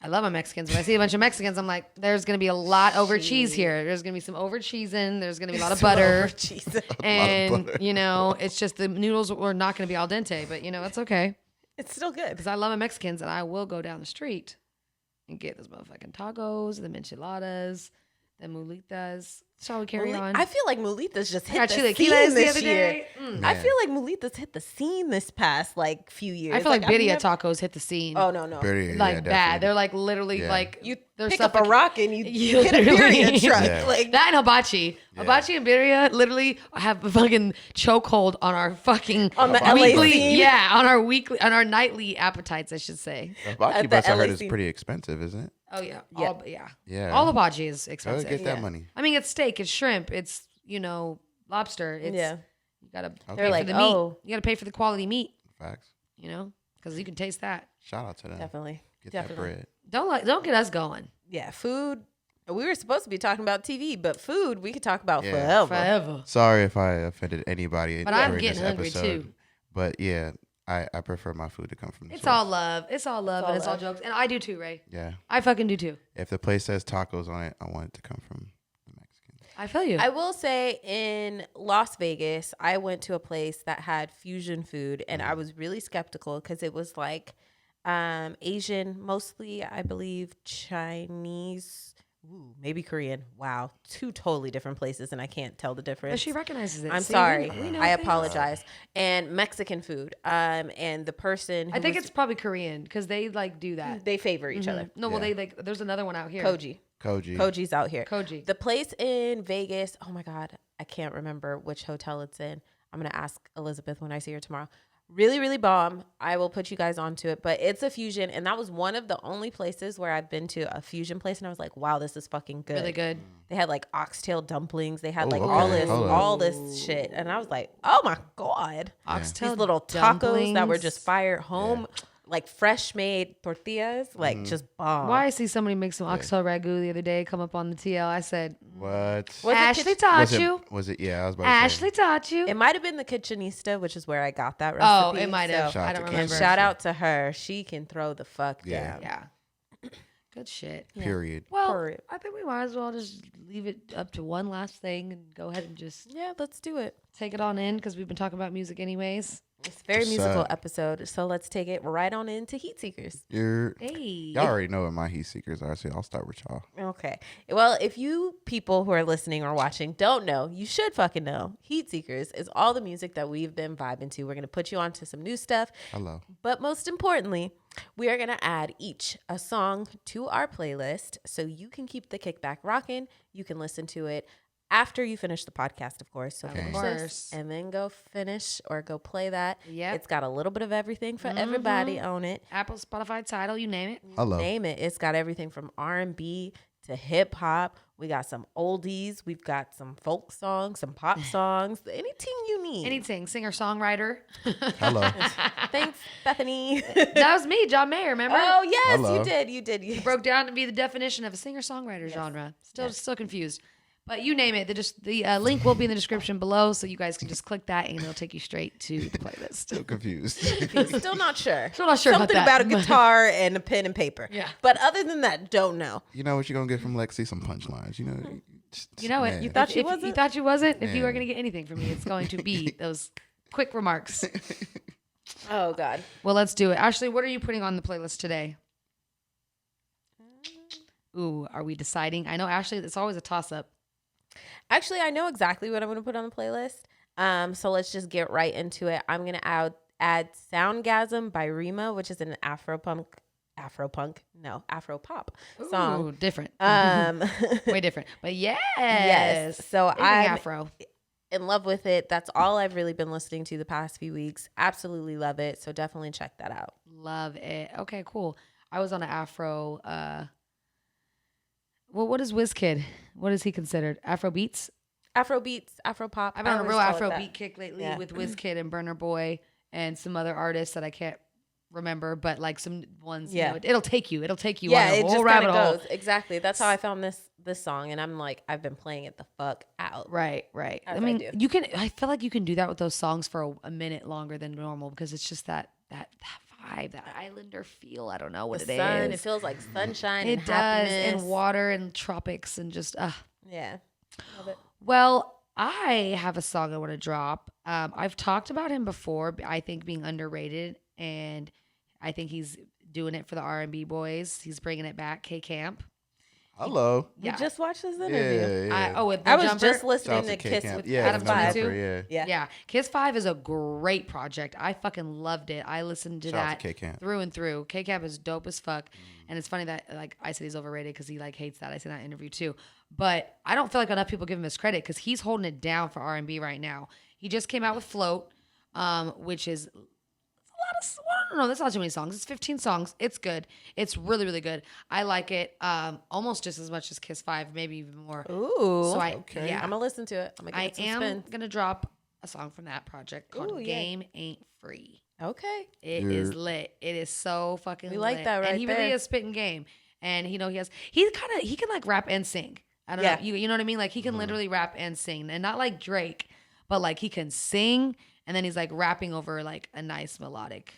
I love my Mexicans. When I see a bunch of Mexicans, I'm like, there's gonna be a lot over cheese here. There's gonna be some over cheesing. There's gonna be a lot of butter, and butter. it's just the noodles are not gonna be al dente. But it's okay it's still good. because I love my Mexicans, and I will go down the street and get those motherfucking tacos, the enchiladas, the mulitas. Shall we carry on? I feel like Mulitas just I hit got the chilaquiles scene the this other year. day. I Man. feel like Mulitas hit the scene this past few years. I feel like I've birria never- tacos hit the scene. Oh no. Birria, Like yeah, bad. definitely. They're like literally Yeah. like You they're pick up a rock and you You hit a literally- birria truck. Yeah. Like that and hibachi. Yeah. Hibachi and birria literally have a fucking chokehold on our fucking On the LA weekly, scene? yeah, on our nightly appetites, I should say. The hibachi At the bus I heard LA is scene. pretty expensive, isn't it? Oh yeah, Yeah. all Yeah. all hibachi is Go expensive. get that money. I mean, it's steak, it's shrimp, it's lobster. It's Yeah. you gotta They're pay like, for the meat. oh. You gotta pay for the quality meat. Facts. Because you can taste that. Shout out to them. Definitely. Get that Definitely. bread. Don't get us going Yeah, food. We were supposed to be talking about TV, but food we could talk about Yeah. forever. Sorry if I offended anybody. But I'm during getting this hungry, episode. too. But yeah, I prefer my food to come from the It's source. all love. It's all love, all and it's all love. jokes. And I do too, Ray. Yeah. I fucking do too. If the place says tacos on it, I want it to come from the Mexicans. I feel you. I will say in Las Vegas, I went to a place that had fusion food and I was really skeptical because it was like Asian, mostly, I believe, Chinese, maybe Korean. Wow. Two totally different places and I can't tell the difference. but she recognizes it. I'm See, sorry. we know I things. apologize. And Mexican food. And the person who I think was- it's probably Korean because they like do that. they favor each other. No, well, Yeah. they like. There's another one out here. Koji. Koji's out here. Koji. The place in Vegas, oh my God, I can't remember which hotel it's in. I'm going to ask Elizabeth when I see her tomorrow. Really, really bomb. I will put you guys onto it, but it's a fusion. And that was one of the only places where I've been to a fusion place. And I was like, wow, this is fucking good. Really good. They had like oxtail dumplings. They had Oh, like okay. Hold on. all this shit. And I was like, oh my God. Oxtail These little tacos that were dumplings. just fired home. like fresh made tortillas, like just bomb. Why I see somebody make some oxtail ragu the other day come up on the TL. I said, What? Was it Ashley taught was you. Was it? Yeah, I was about to Ashley say. taught you. It might have been the Kitchenista, which is where I got that recipe. Oh, it might have. So- Shout I out don't to remember. and shout out to her. She can throw the fuck Yeah. down. Yeah. Good shit. Period. Well, Period. I think we might as well just leave it up to one last thing and go ahead and just Yeah, let's do it. take it on in because we've been talking about music anyways. It's a very Yes, musical sir. episode, so let's take it right on into Heat Seekers. You're, Hey. y'all already know what my heat seekers are, so I'll start with y'all. Okay. Well, if you people who are listening or watching don't know, you should fucking know. Heat Seekers is all the music that we've been vibing to. We're going to put you onto some new stuff. Hello. But most importantly, we are going to add each a song to our playlist so you can keep the kickback rocking. You can listen to it after you finish the podcast, of course. So Okay. finish Of this course. and then go finish or go play that. Yep. It's got a little bit of everything for everybody on it. Apple, Spotify, Tidal, you name it. Hello. Name it. It's got everything from R&B to hip hop. We got some oldies. We've got some folk songs, some pop songs, anything you need. Anything. Singer, songwriter. Hello. Thanks, Bethany. That was me, John Mayer, remember? Oh, yes, Hello. you did. You did. You Broke down to be the definition of a singer-songwriter genre. Still confused. But you name it. The link will be in the description below, so you guys can just click that, and it'll take you straight to the playlist. Still confused. Still not sure. Still not sure about Something that. about a guitar and a pen and paper. Yeah. But other than that, don't know. You know what you're gonna get from Lexie? Some punchlines. You know. You know it. Man. You thought she if wasn't? You thought you wasn't? If you Man. are going to get anything from me, it's going to be those quick remarks. Oh, God. Well, let's do it. Ashley, what are you putting on the playlist today? Ooh, are we deciding? I know, Ashley, it's always a toss-up. Actually, I know exactly what I'm going to put on the playlist. So let's just get right into it. I'm going to add Soundgasm by Rima, which is an Afro-pop song. Ooh, different. Um, Way different. But yes. yes. So Anything I'm Afro. in love with it. That's all I've really been listening to the past few weeks. Absolutely love it. So definitely check that out. Love it. Okay, cool. I was on an Afro. Well, what is WizKid? What is he considered? Afro beats? Afro beats, Afro pop. I've been on a always real call it Afro that. beat kick lately Yeah. with WizKid and Burner Boy and some other artists that I can't remember, but like some ones. Yeah. You know, it'll take you. It'll take you Yeah, on a it whole just kind rabbit of hole. goes. Exactly. That's how I found this song. And I'm like, I've been playing it the fuck out. Right. As I I mean, do. you can. I feel like you can do that with those songs for a minute longer than normal because it's just that vibe, that Islander feel. I don't know what The it sun, is. it feels like sunshine It and does, happiness. and water and tropics and just. Yeah. Love it. Well, I have a song I want to drop. I've talked about him before. I think being underrated, and I think he's doing it for the R&B boys. He's bringing it back. K Camp. Hello. We just watched this interview. Yeah. With I the was Jumper. just Shout listening out to K Kiss Camp. with Yeah, Adam the 22. Jumper, yeah. Yeah. Yeah, Kiss 5 is a great project. I fucking loved it. I listened to Shout out that to K Camp. through and through. K Camp is dope as fuck, and it's funny that like I said he's overrated because he like hates that. I said that interview too, but I don't feel like enough people give him his credit because he's holding it down for R&B right now. He just came out with Float, which is I don't know. That's not too many songs. It's 15 songs. It's good. It's really, really good. I like it almost just as much as Kiss 5, maybe even more. Ooh. So I, okay. yeah, I'm going to listen to it. I'm going to I give it some am spin. gonna drop a song from that project called Ooh, yeah. "Game Ain't Free." Okay. It is lit. It is so fucking. We like lit. that right And he really there. is spitting game, and he can like rap and sing. I don't Yeah. know. You know what I mean? Like he can literally rap and sing, and not like Drake, but like he can sing, and then he's like rapping over like a nice melodic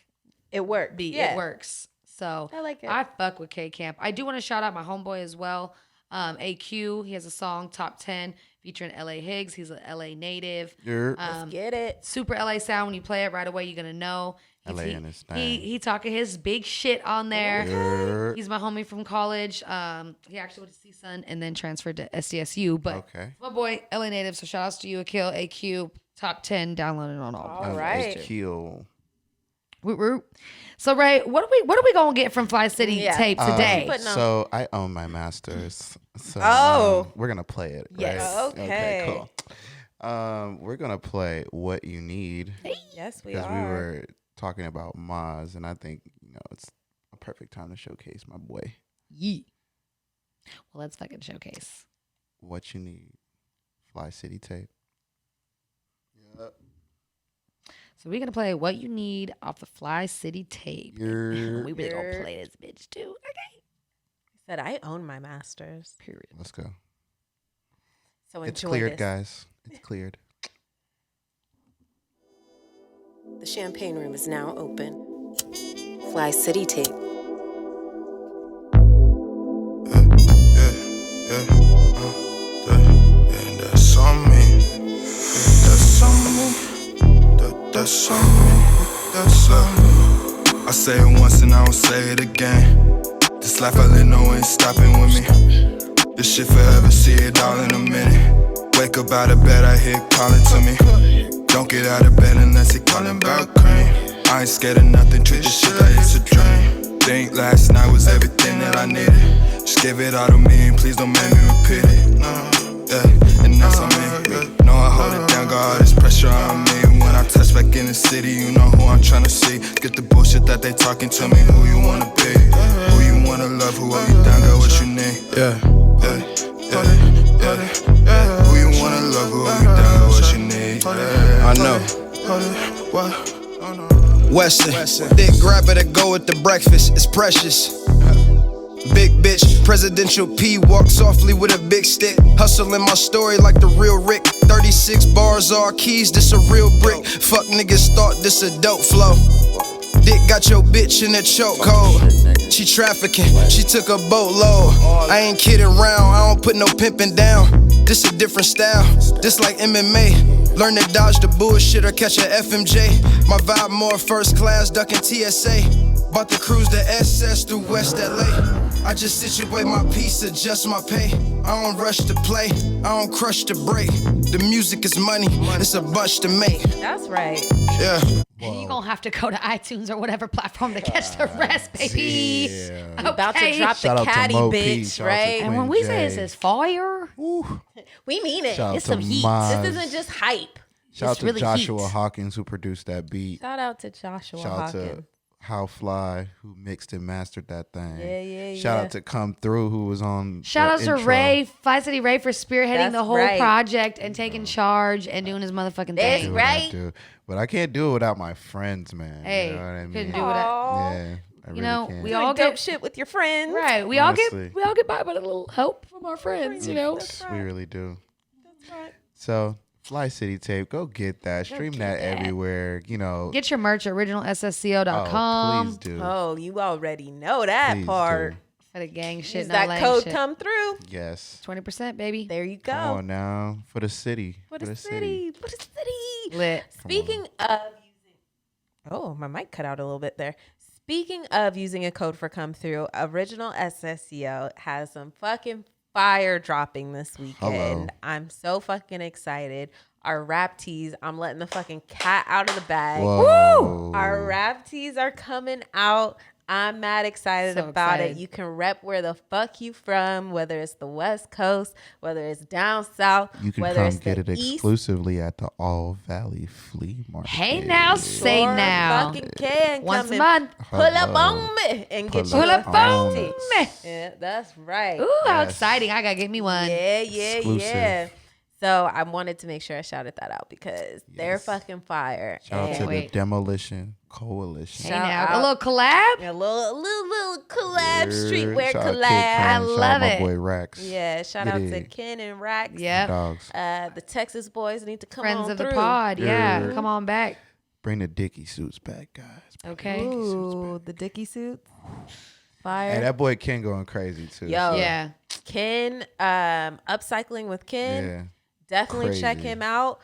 It worked. beat. Yeah. It works. So I like it. I fuck with K Camp. I do want to shout out my homeboy as well. AQ. He has a song Top 10 featuring LA Higgs. He's an LA native. You're Let's get it. Super LA sound. When you play it right away, you're gonna know. LA he, in his he thing. he talking his big shit on there. You're He's my homie from college. He actually went to CSUN and then transferred to SDSU. But okay. my boy, LA native. So shout outs to you, Akil, AQ. Top 10 downloaded on all. All right. Kill. Woot woot. So Ray, what are we gonna get from Fly City Yeah. Tape today? Putting on- So I own my masters. So Oh. we're gonna play it. Yes. Right? Okay. Cool. We're gonna play What You Need Yes, we because are. we were talking about Maz, and I think it's a perfect time to showcase my boy. Yee. Well, let's fucking showcase. What You Need, Fly City Tape. Yep. So we're gonna play What You Need off the Fly City tape. We really gonna play this bitch too. Okay. Said I own my masters. Period. Let's go. So It's enjoy cleared, this. guys. It's cleared. The champagne room is now open. FlyCityTape. That's on me. That's on me. That's on me. That's on me. I say it once and I won't say it again. This life I live, no one ain't stopping with me. This shit forever, see it all in a minute. Wake up out of bed, I hear it calling to me. Don't get out of bed unless he calling about cream. I ain't scared of nothing, treat this shit like it's a dream. Think last night was everything that I needed. Just give it all to me and please don't make me repeat it. Yeah, and that's on me. Know I hold it down, got all this pressure on me. When I touch back in the city, you know who I'm tryna see. Get the bullshit that they talking to me, who you wanna be, who you wanna love, who hold you down, got what you need. Yeah, who you wanna love, who hold you down, got what you need. I know. Weston, thick grabber to go with the breakfast, it's precious. Big bitch, presidential P, walk softly with a big stick. Hustling my story like the real Rick. 36 bars, all keys, this a real brick. Fuck niggas thought this a dope flow. Dick got your bitch in a chokehold. She trafficking, she took a boatload. I ain't kidding around, I don't put no pimping down. This a different style, this like MMA. Learn to dodge the bullshit or catch a FMJ. My vibe more first class, ducking TSA. About to cruise the SS through West LA. I just situate my piece, adjust my pay. I don't rush to play, I don't crush to break. The music is money, it's a bunch to make. That's right. Yeah. And you're gonna have to go to iTunes or whatever platform to catch the rest, baby. Yeah. Okay. About to drop Shout the out to caddy Mo P, bitch, shout out to right? And Quin when we say Jaye. it says fire, We mean it. Shout out It's to some heat. Maz. This isn't just hype. Shout out It's to really Joshua heat. Hawkins who produced that beat. Shout out to Joshua Shout out Hawkins. to How Fly who mixed and mastered that thing. Yeah. Shout out to Come Through who was on. shout out the to intro. Ray, FlyCityRay for spearheading That's the whole right. project and taking charge and doing his motherfucking That's thing. Do what I right. do. But I can't do it without my friends, man. Hey, you know what I mean? couldn't do it. Yeah, I really know, can't. we Doing all dope get shit with your friends. right. We Honestly. all get by with a little help from our friends, you know. We really do. That's right. So, Fly City Tape, go get that. Stream that everywhere. You know. Get your merch at originalssco.com. Please do. Oh, you already know that Please part. do. For the gang shit, Use no that lame code shit. come through. Yes. 20%, baby. There you go. Come on now. For the city. For the city. For the city. Lit. Speaking of using, oh, my mic cut out a little bit there. Speaking of using a code for come through, Original SSCo has some fucking fire dropping this weekend. Hello. I'm so fucking excited. Our rap tees, I'm letting the fucking cat out of the bag. Whoa. Our rap tees are coming out. I'm mad excited So about excited. it. You can rep where the fuck you from, whether it's the West Coast, whether it's down south, You can whether come it's get the it East. exclusively at the All Valley Flea Market. Hey now, say Sure now. fucking can Once come a and month. pull up Hello. on me and get Pull you up a on tee. me. Yeah, that's right. Ooh, how Yes. exciting. I got to get me one. Yeah. Exclusive. So I wanted to make sure I shouted that out because they're Yes. fucking fire. Shout out And to the wait. Demolition Coalition. Hey Shout now. out. A little collab? a little collab, streetwear Shout out Kid collab. Cam, I shout out love my it. boy Rax. Yeah, shout Get out to it. Ken and Rax. Yep. Dogs. The Texas boys need to come Friends on of through. the pod. Yeah. Yeah. Come on back. Bring the Dickie suits back, guys. Bring Okay. the Dickie suits Ooh, the Dickie suits. Fire. back. Hey, that boy Ken going crazy too. Yo. so, Yeah. Ken, upcycling with Ken. yeah. Definitely check Crazy. him out.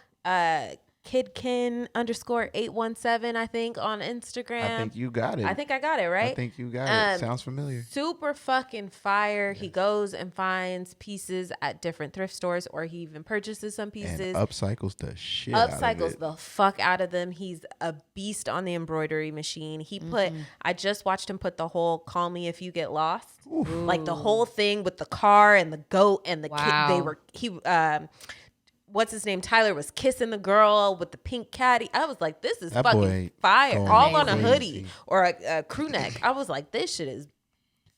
KidKen_817, I think, on Instagram. I think you got it. I think I got it, right? I think you got Um, it. Sounds familiar. Super fucking fire. He goes and finds pieces at different thrift stores, or he even purchases some pieces. And upcycles the shit out of Upcycles it. the fuck out of them. He's a beast on the embroidery machine. He put, I just watched him put the whole "Call Me If You Get Lost," like the whole thing with the car and the goat and the kid. They Wow. were what's his name? Tyler was kissing the girl with the pink caddy. I was like, this is That fucking boy fire. going All on a crazy. hoodie or a crew neck. I was like, this shit is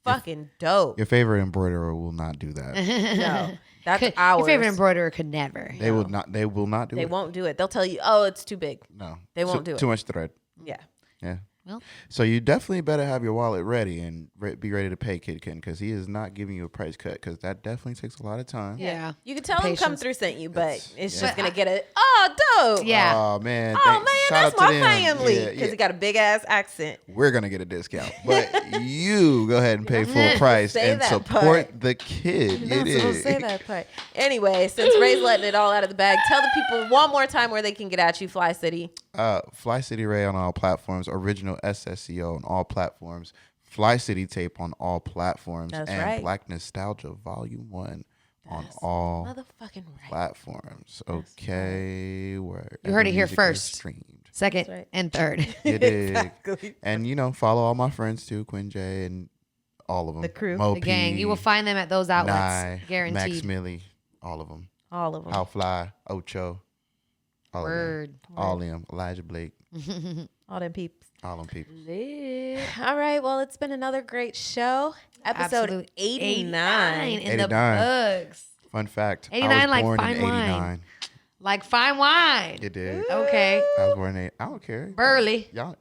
fucking dope. Your favorite embroiderer will not do that. No. That's Your ours. favorite embroiderer could never. They will not. They will not do They it. won't do it. They'll tell you, oh, it's too big. No, They won't do it. Too much thread. Yeah. Yeah. Well. So you definitely better have your wallet ready and be ready to pay Kid Ken, because he is not giving you a price cut, because that definitely takes a lot of time. Yeah. You can tell him Come Patience. Through sent you, but it's yeah. just going to get it. Oh, dope. Yeah. Oh man. Oh, man, shout that's out my to them. family. Yeah, Because yeah. he got a big ass accent. We're gonna get a discount, but you go ahead and pay full price Say and that support part. the kid. You're not It supposed is. to say that part. Anyway, since Ray's letting it all out of the bag, tell the people one more time where they can get at you, Fly City. FlyCityRay on all platforms. Original SSCo on all platforms. FlyCityTape on all platforms. That's and right. Black Nostalgia Volume 1 on That's all motherfucking right. platforms. Okay, where You heard it here music is first. Streamed. Second right. and third. You dig? Exactly. And follow all my friends too, Quin Jaye and all of them. The crew. Mo The gang. P, You will find them at those outlets. Nye, Guaranteed. Max Millie, all of them. All of them. How Fly, Ocho, all Word. of them. All them. Elijah Blake, All them peeps. all them people. All right. Well, it's been another great show. Episode Absolutely. 89. in the 89. bugs. Fun fact. 89 I was like born fine in wine. 89. Like fine wine. You did. Okay. I was born in 8. I don't care. Burley. Y'all.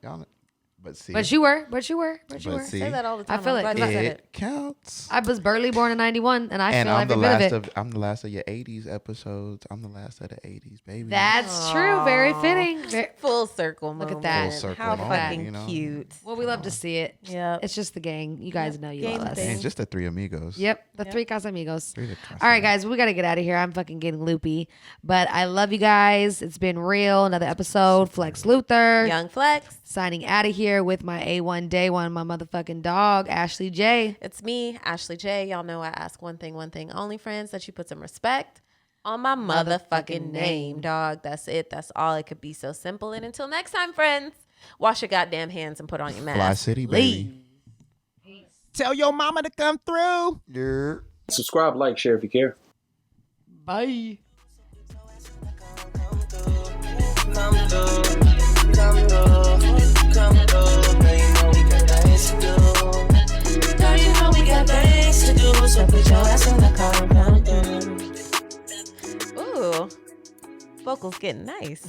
But see. But you were. But see. Say that all the I time. feel I'm it, glad 'cause you said It it. counts. I was Burley born in 91, and I And feel I'm the every bit of last it. I'm the last of your 80s episodes. I'm the last of the 80s, baby. That's true. Very fitting. Full circle Look at moment. that. Full circle How moment, fucking cute. Well, we love to see it. Yep. It's just the gang. You guys know you gang love us. thing. And it's just the 3 amigos. Yep. The three Casamigos. Three of the All right, guys. We got to get out of here. I'm fucking getting loopy. But I love you guys. It's been real. Another episode. Flex Luther. Young Flex. Signing out of here with my A1 Day One, my motherfucking dog, Ashley J. It's me, Ashley J. Y'all know I ask one thing only, friends, that you put some respect on my motherfucking name, dog. That's it. That's all. It could be so simple. And until next time, friends, wash your goddamn hands and put on your mask. Fly City, baby. Tell your mama to come through. Yeah. Subscribe, like, share if you care. Bye. Ooh, vocals getting nice.